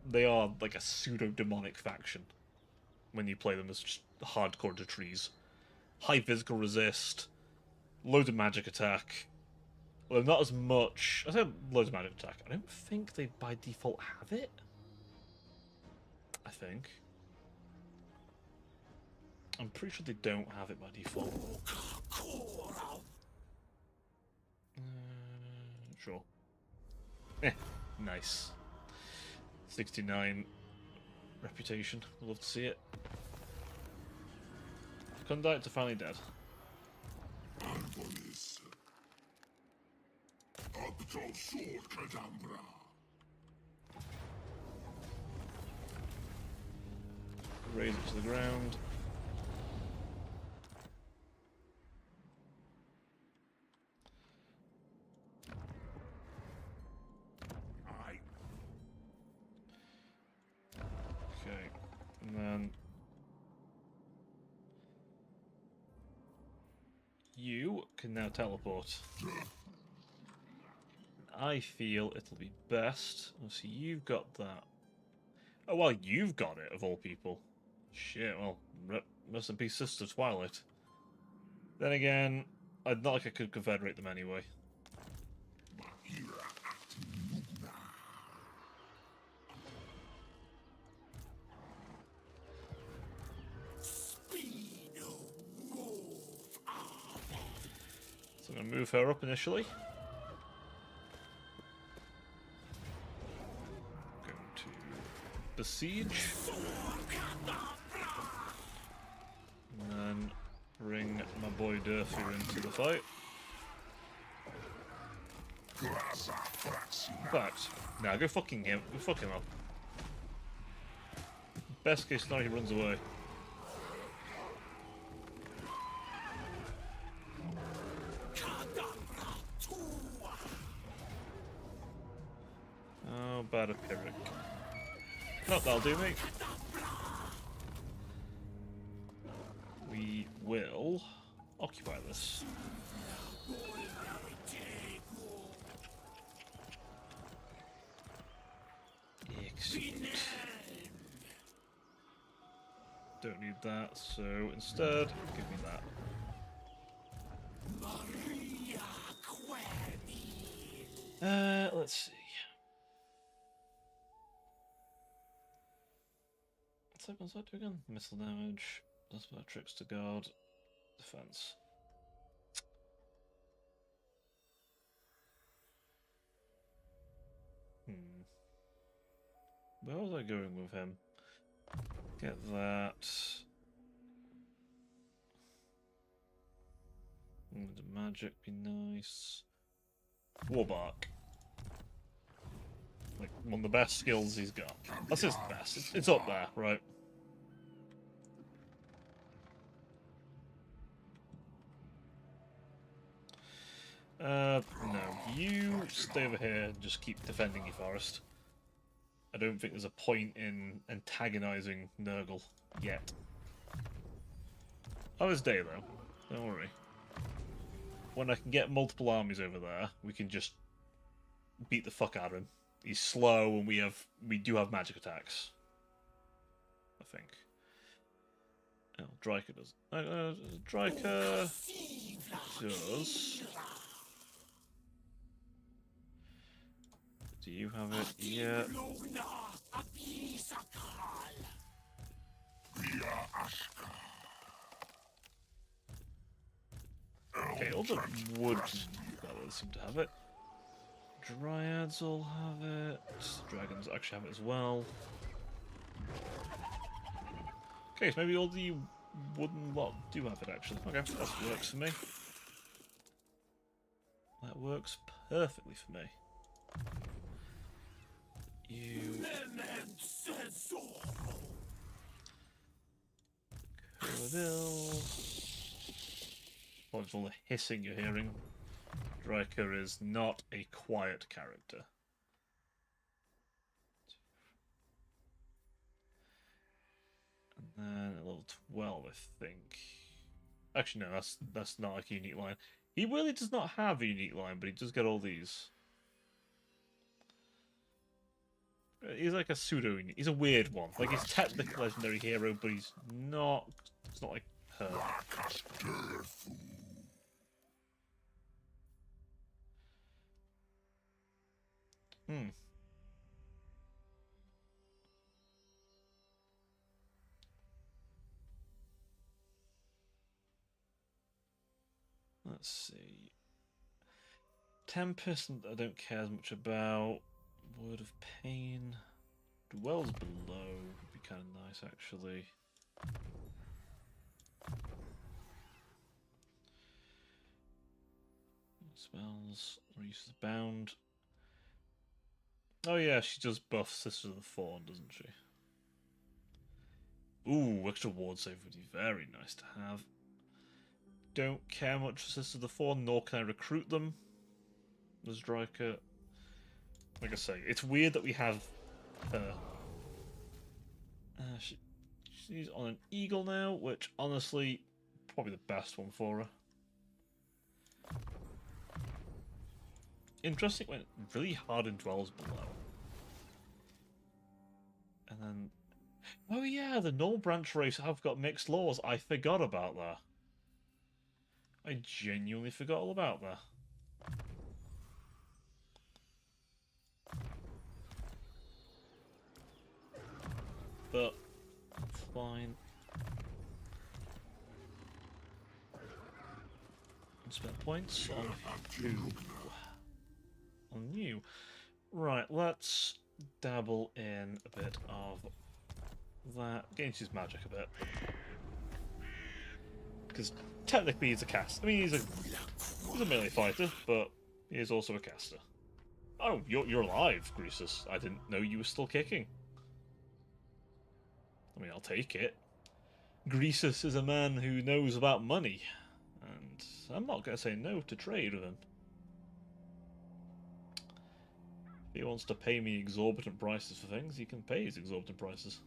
They are like a pseudo-demonic faction when you play them as just hardcore to trees. High physical resist, loads of magic attack. Well, not as much. I said loads of magic attack. I don't think they by default have it. I think. I'm pretty sure they don't have it by default. Sure. Nice. 69 reputation. Love to see it. Conduct are finally dead. Orbital sword cadabra. Raise it to the ground. Okay, and then you can now teleport. I feel it'll be best. Obviously, you've got that. Oh, well, you've got it, of all people. Shit, well, rest in peace, Sister Twilight. Then again, I'd not like I could confederate them anyway. So I'm going to move her up initially. Going to besiege. And then bring my boy Durthu into the fight. In fact, nah, go fucking him. Go fuck him up. Best case scenario, he runs away. Oh, bad a Pyrrhic. Not that'll do me. We will occupy this. Excellent. Don't need that, so instead, give me that. Let's see. What's that do again? Missile damage. That's about tricks to guard. Defense. Where was I going with him? Get that. Would magic be nice? Warbark. Like, one of the best skills he's got. That's his best. It's up there, right? No. You stay over here and just keep defending your forest. I don't think there's a point in antagonizing Nurgle yet. Oh, there's day though. Don't worry. When I can get multiple armies over there, we can just beat the fuck out of him. He's slow, and we do have magic attacks. I think. Oh, Dryker does. Dryker does. Do you have it? Yeah. Okay, all the wood fellas seem to have it. Dryads all have it. Dragons actually have it as well. Okay, so maybe all the wooden lot do have it actually. Okay, that works for me. That works perfectly for me. You... Coverdale. Apologies for all the hissing you're hearing. Dryker is not a quiet character. And then at level 12, I think. Actually, no, that's not like a unique line. He really does not have a unique line, but he does get all these. He's like a pseudo. He's a weird one. Like he's technically a legendary hero, but he's not. It's not like her. Let's see. Tempest, I don't care as much about. Word of Pain. Dwells Below would be kind of nice, actually. Spells. Reduces Bound. Oh yeah, she does buff Sister of the Fawn, doesn't she? Ooh, extra ward save would be very nice to have. Don't care much for Sister of the Fawn, nor can I recruit them as Dryker. Like I say, it's weird that we have her. She's on an eagle now, which honestly, probably the best one for her. Interesting, went really hard in Dwells Below. And then... Oh yeah, the Null Branch race have got mixed laws. I forgot about that. I genuinely forgot all about that. But, fine. Spend points on who? On you. Right, let's dabble in a bit of that. Get into his magic a bit. Because technically he's a caster. I mean, he's a melee fighter, but he is also a caster. Oh, you're alive, Greasus. I didn't know you were still kicking. I mean, I'll take it. Greasus is a man who knows about money, and I'm not going to say no to trade with him. If he wants to pay me exorbitant prices for things, he can pay his exorbitant prices.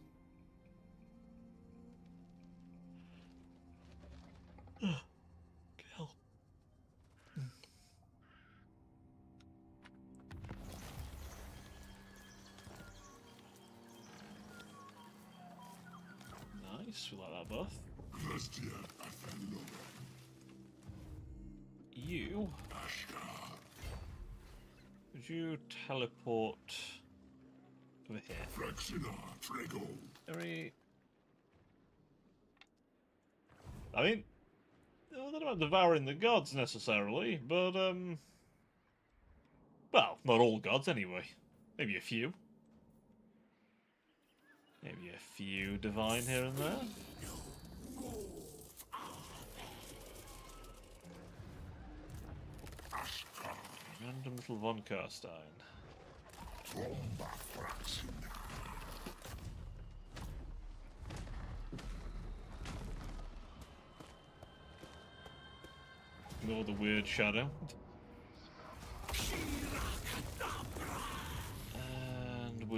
Hell. Nice, we like that buff. You... Would you teleport over here? Very... I mean, I don't know about devouring the gods necessarily, but well, not all gods anyway. Maybe a few. Maybe a few divine here and there. Random little Von Karstein. Ignore the weird shadow.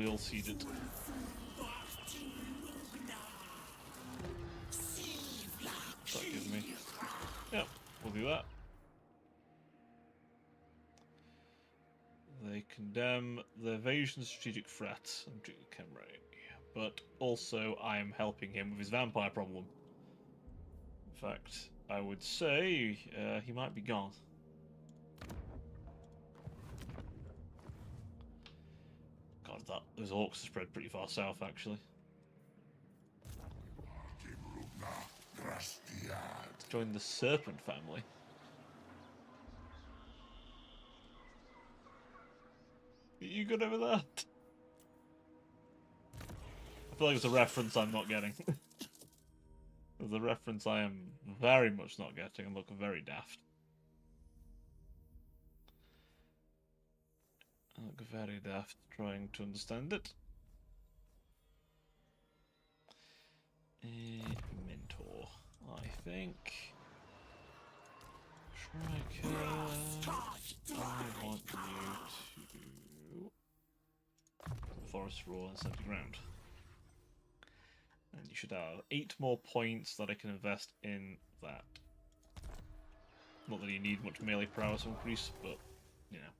we'll seed it. That gives me. Yep, we'll do that. They condemn the evasion strategic threat and Kemray, but also I am helping him with his vampire problem. In fact, I would say he might be gone. God, those orcs spread pretty far south, actually. Join the serpent family. You good over that? I feel like it's a reference I'm not getting. There's a reference I am very much not getting and look very daft. I look very daft trying to understand it. Mentor, I think. Striker. I want you to Forest Roar and 70 ground. And you should have 8 more points that I can invest in that. Not that you need much melee prowess increase, but you know.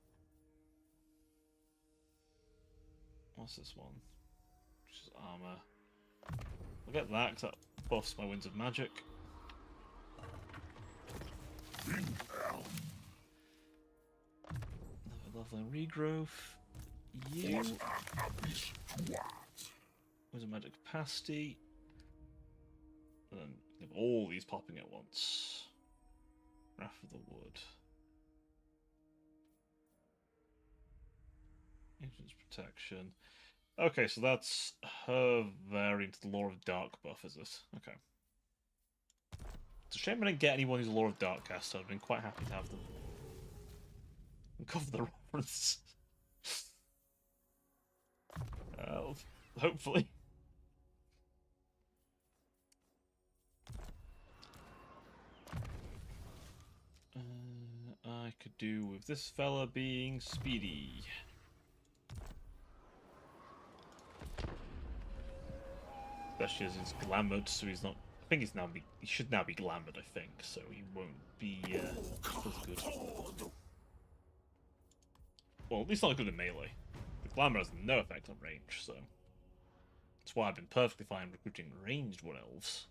What's this one? Just armor. I'll get that because that buffs my Winds of Magic. Another level in regrowth. You. Winds of Magic capacity. And then you have all these popping at once. Wrath of the Wood. Agent's Protection. Okay, so that's her variant of the Law of Dark buff, is it? Okay. It's a shame I didn't get anyone who's a Law of Dark caster. I've been quite happy to have them. And cover the reference. Hopefully. I could do with this fella being speedy. Especially as he's glamoured, so he's not. I think he's now. He should now be glamoured. I think so. He won't be as good. Well, at least not good at melee. The glamour has no effect on range, so that's why I've been perfectly fine recruiting ranged wood elves.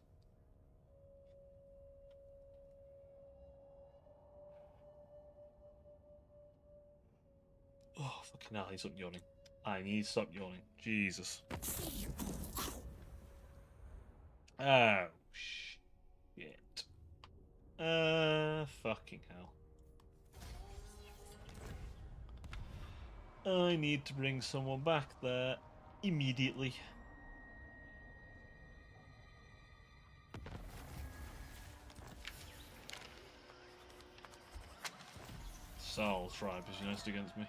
Oh, fucking hell, he's up yawning. I need to stop yawning. Jesus. Oh, shit. Fucking hell. I need to bring someone back there immediately. Sal's tribe is used against me.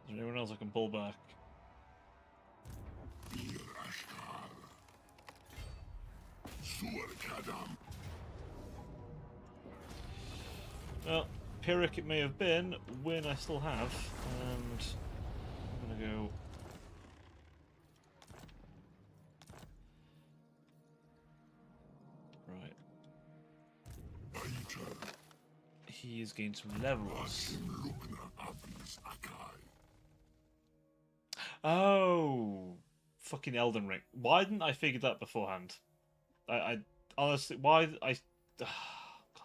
Is there anyone else I can pull back? Well, Pyrrhic it may have been, Win I still have, and I'm gonna go. Right. He is gained some levels. Oh, fucking Elden Ring. Why didn't I figure that beforehand? I honestly, why I... God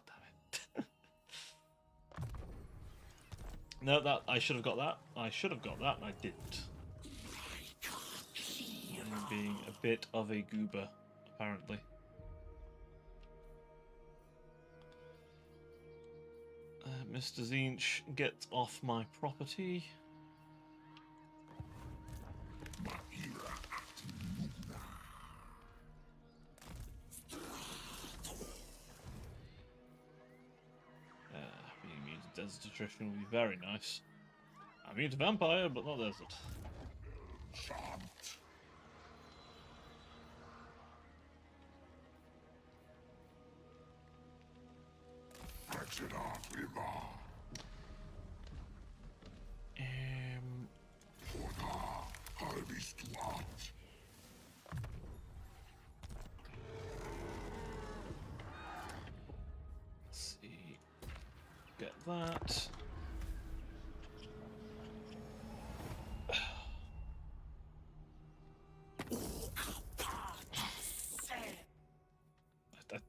damn it. No, that I should have got that. I should have got that, and I didn't. I'm being a bit of a goober, apparently. Mr. Zinch, get off my property. Desert attrition would be very nice. I'm immune to vampire, but not desert. Chant. Fractura prima. Hoda harvistuat. Let's see. Get that.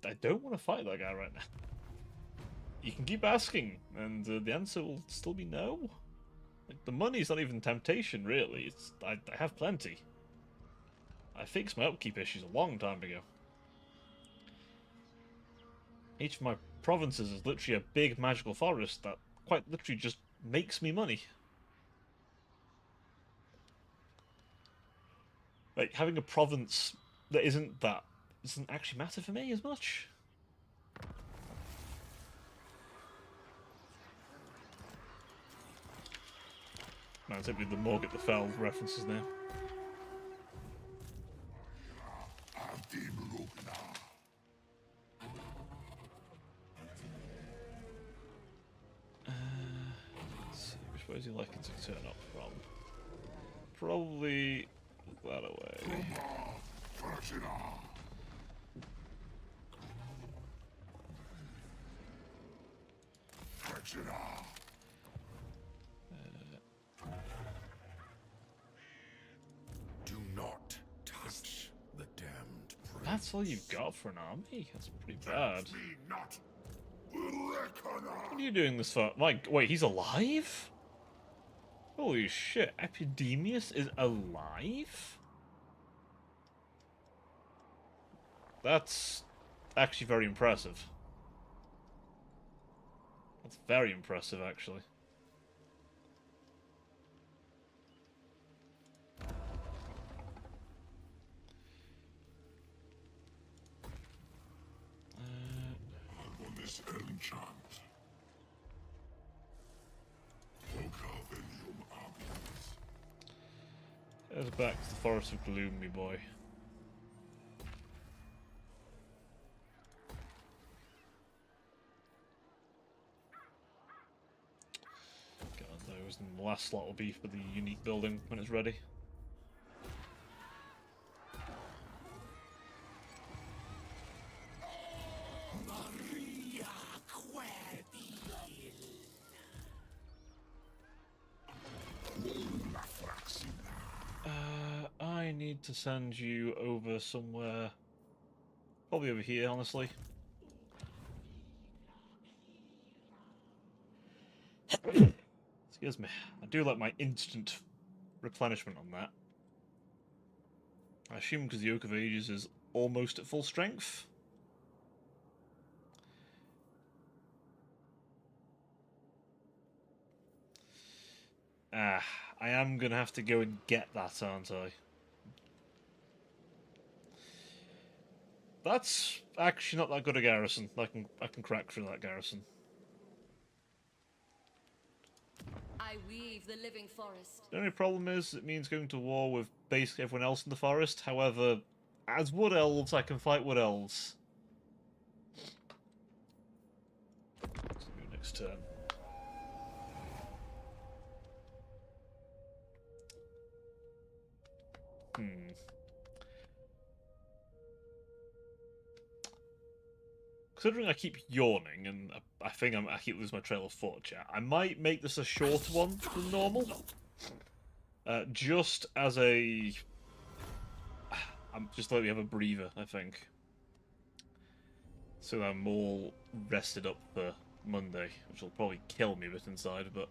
I don't want to fight that guy right now. You can keep asking, and the answer will still be no. Like, the money's not even temptation, really. It's I have plenty. I fixed my upkeep issues a long time ago. Each of my provinces is literally a big magical forest that quite literally just makes me money. Like, having a province that isn't that doesn't actually matter for me as much. Man, it's with the Morg at the Fell references now. Let's see, which way is he likely to turn up from? Probably that away. Do not touch the damned prince. That's all you've got for an army? That's pretty bad. Me not. Reckoner. What are you doing this for? Like, wait, he's alive? Holy shit, Epidemius is alive? That's actually very impressive. That's very impressive, actually. This enchant. Head back to the Forest of Gloom, me boy. God, those, and the last slot will be for the unique building when it's ready. I need to send you over somewhere. Probably over here, honestly. Excuse me. I do like my instant replenishment on that. I assume because the Oak of Ages is almost at full strength. I am gonna have to go and get that, aren't I? That's actually not that good a garrison. I can crack through that garrison. I weave the living forest. The only problem is it means going to war with basically everyone else in the forest. However, as wood elves, I can fight wood elves. Let's do next turn. Considering I keep yawning, and I think I keep losing my trail of thought, chat, I might make this a shorter one than normal. Just as a... I'm just let me have a breather, I think. So that I'm all rested up for Monday, which will probably kill me a bit inside, but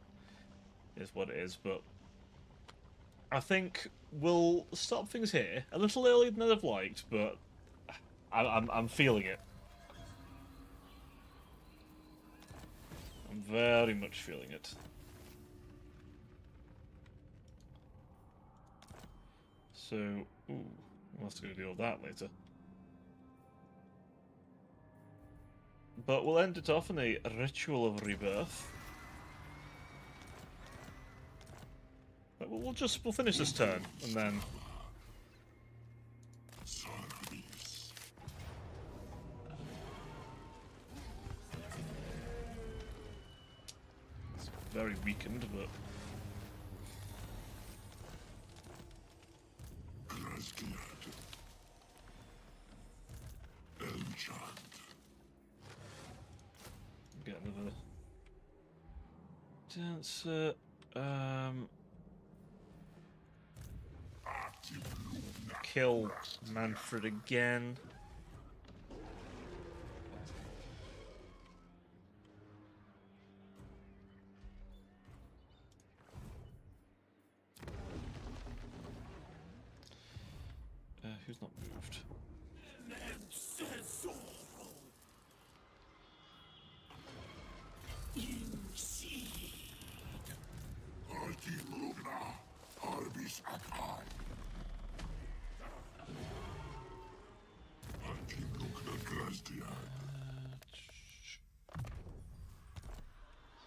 it is what it is. But I think we'll stop things here. A little earlier than I'd have liked, but I'm feeling it. I'm very much feeling it. So, ooh, we'll have to go deal with that later. But we'll end it off in a ritual of rebirth. we'll finish this turn and then. It's very weakened, but. Get another dancer. Kill Manfred again. Who's not moved?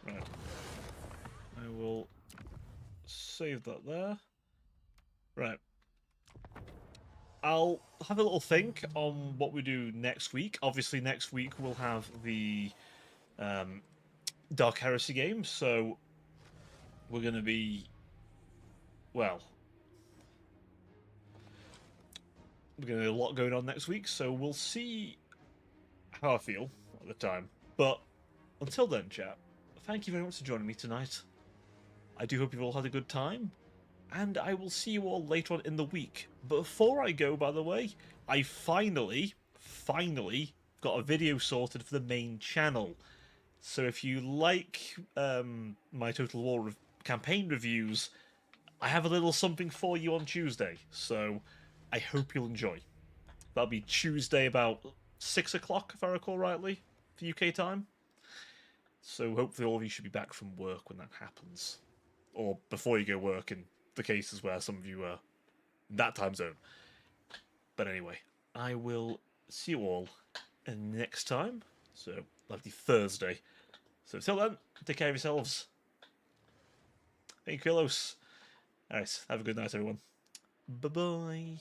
Right. I will save that there. Right. I'll have a little think on what we do next week. Obviously, next week we'll have the Dark Heresy game, so we're going to be, well, we're going to have a lot going on next week, so we'll see how I feel at the time. But until then, chat, thank you very much for joining me tonight. I do hope you've all had a good time, and I will see you all later on in the week. But before I go, by the way, I finally got a video sorted for the main channel. So if you like my Total War campaign reviews, I have a little something for you on Tuesday. So I hope you'll enjoy. That'll be Tuesday about 6 o'clock, if I recall rightly, for UK time. So hopefully all of you should be back from work when that happens. Or before you go work, in the cases where some of you are in that time zone. But anyway, I will see you all next time. So, lovely Thursday. So, till then, take care of yourselves. Thank you, Kylos. Alright, have a good night, everyone. Bye-bye.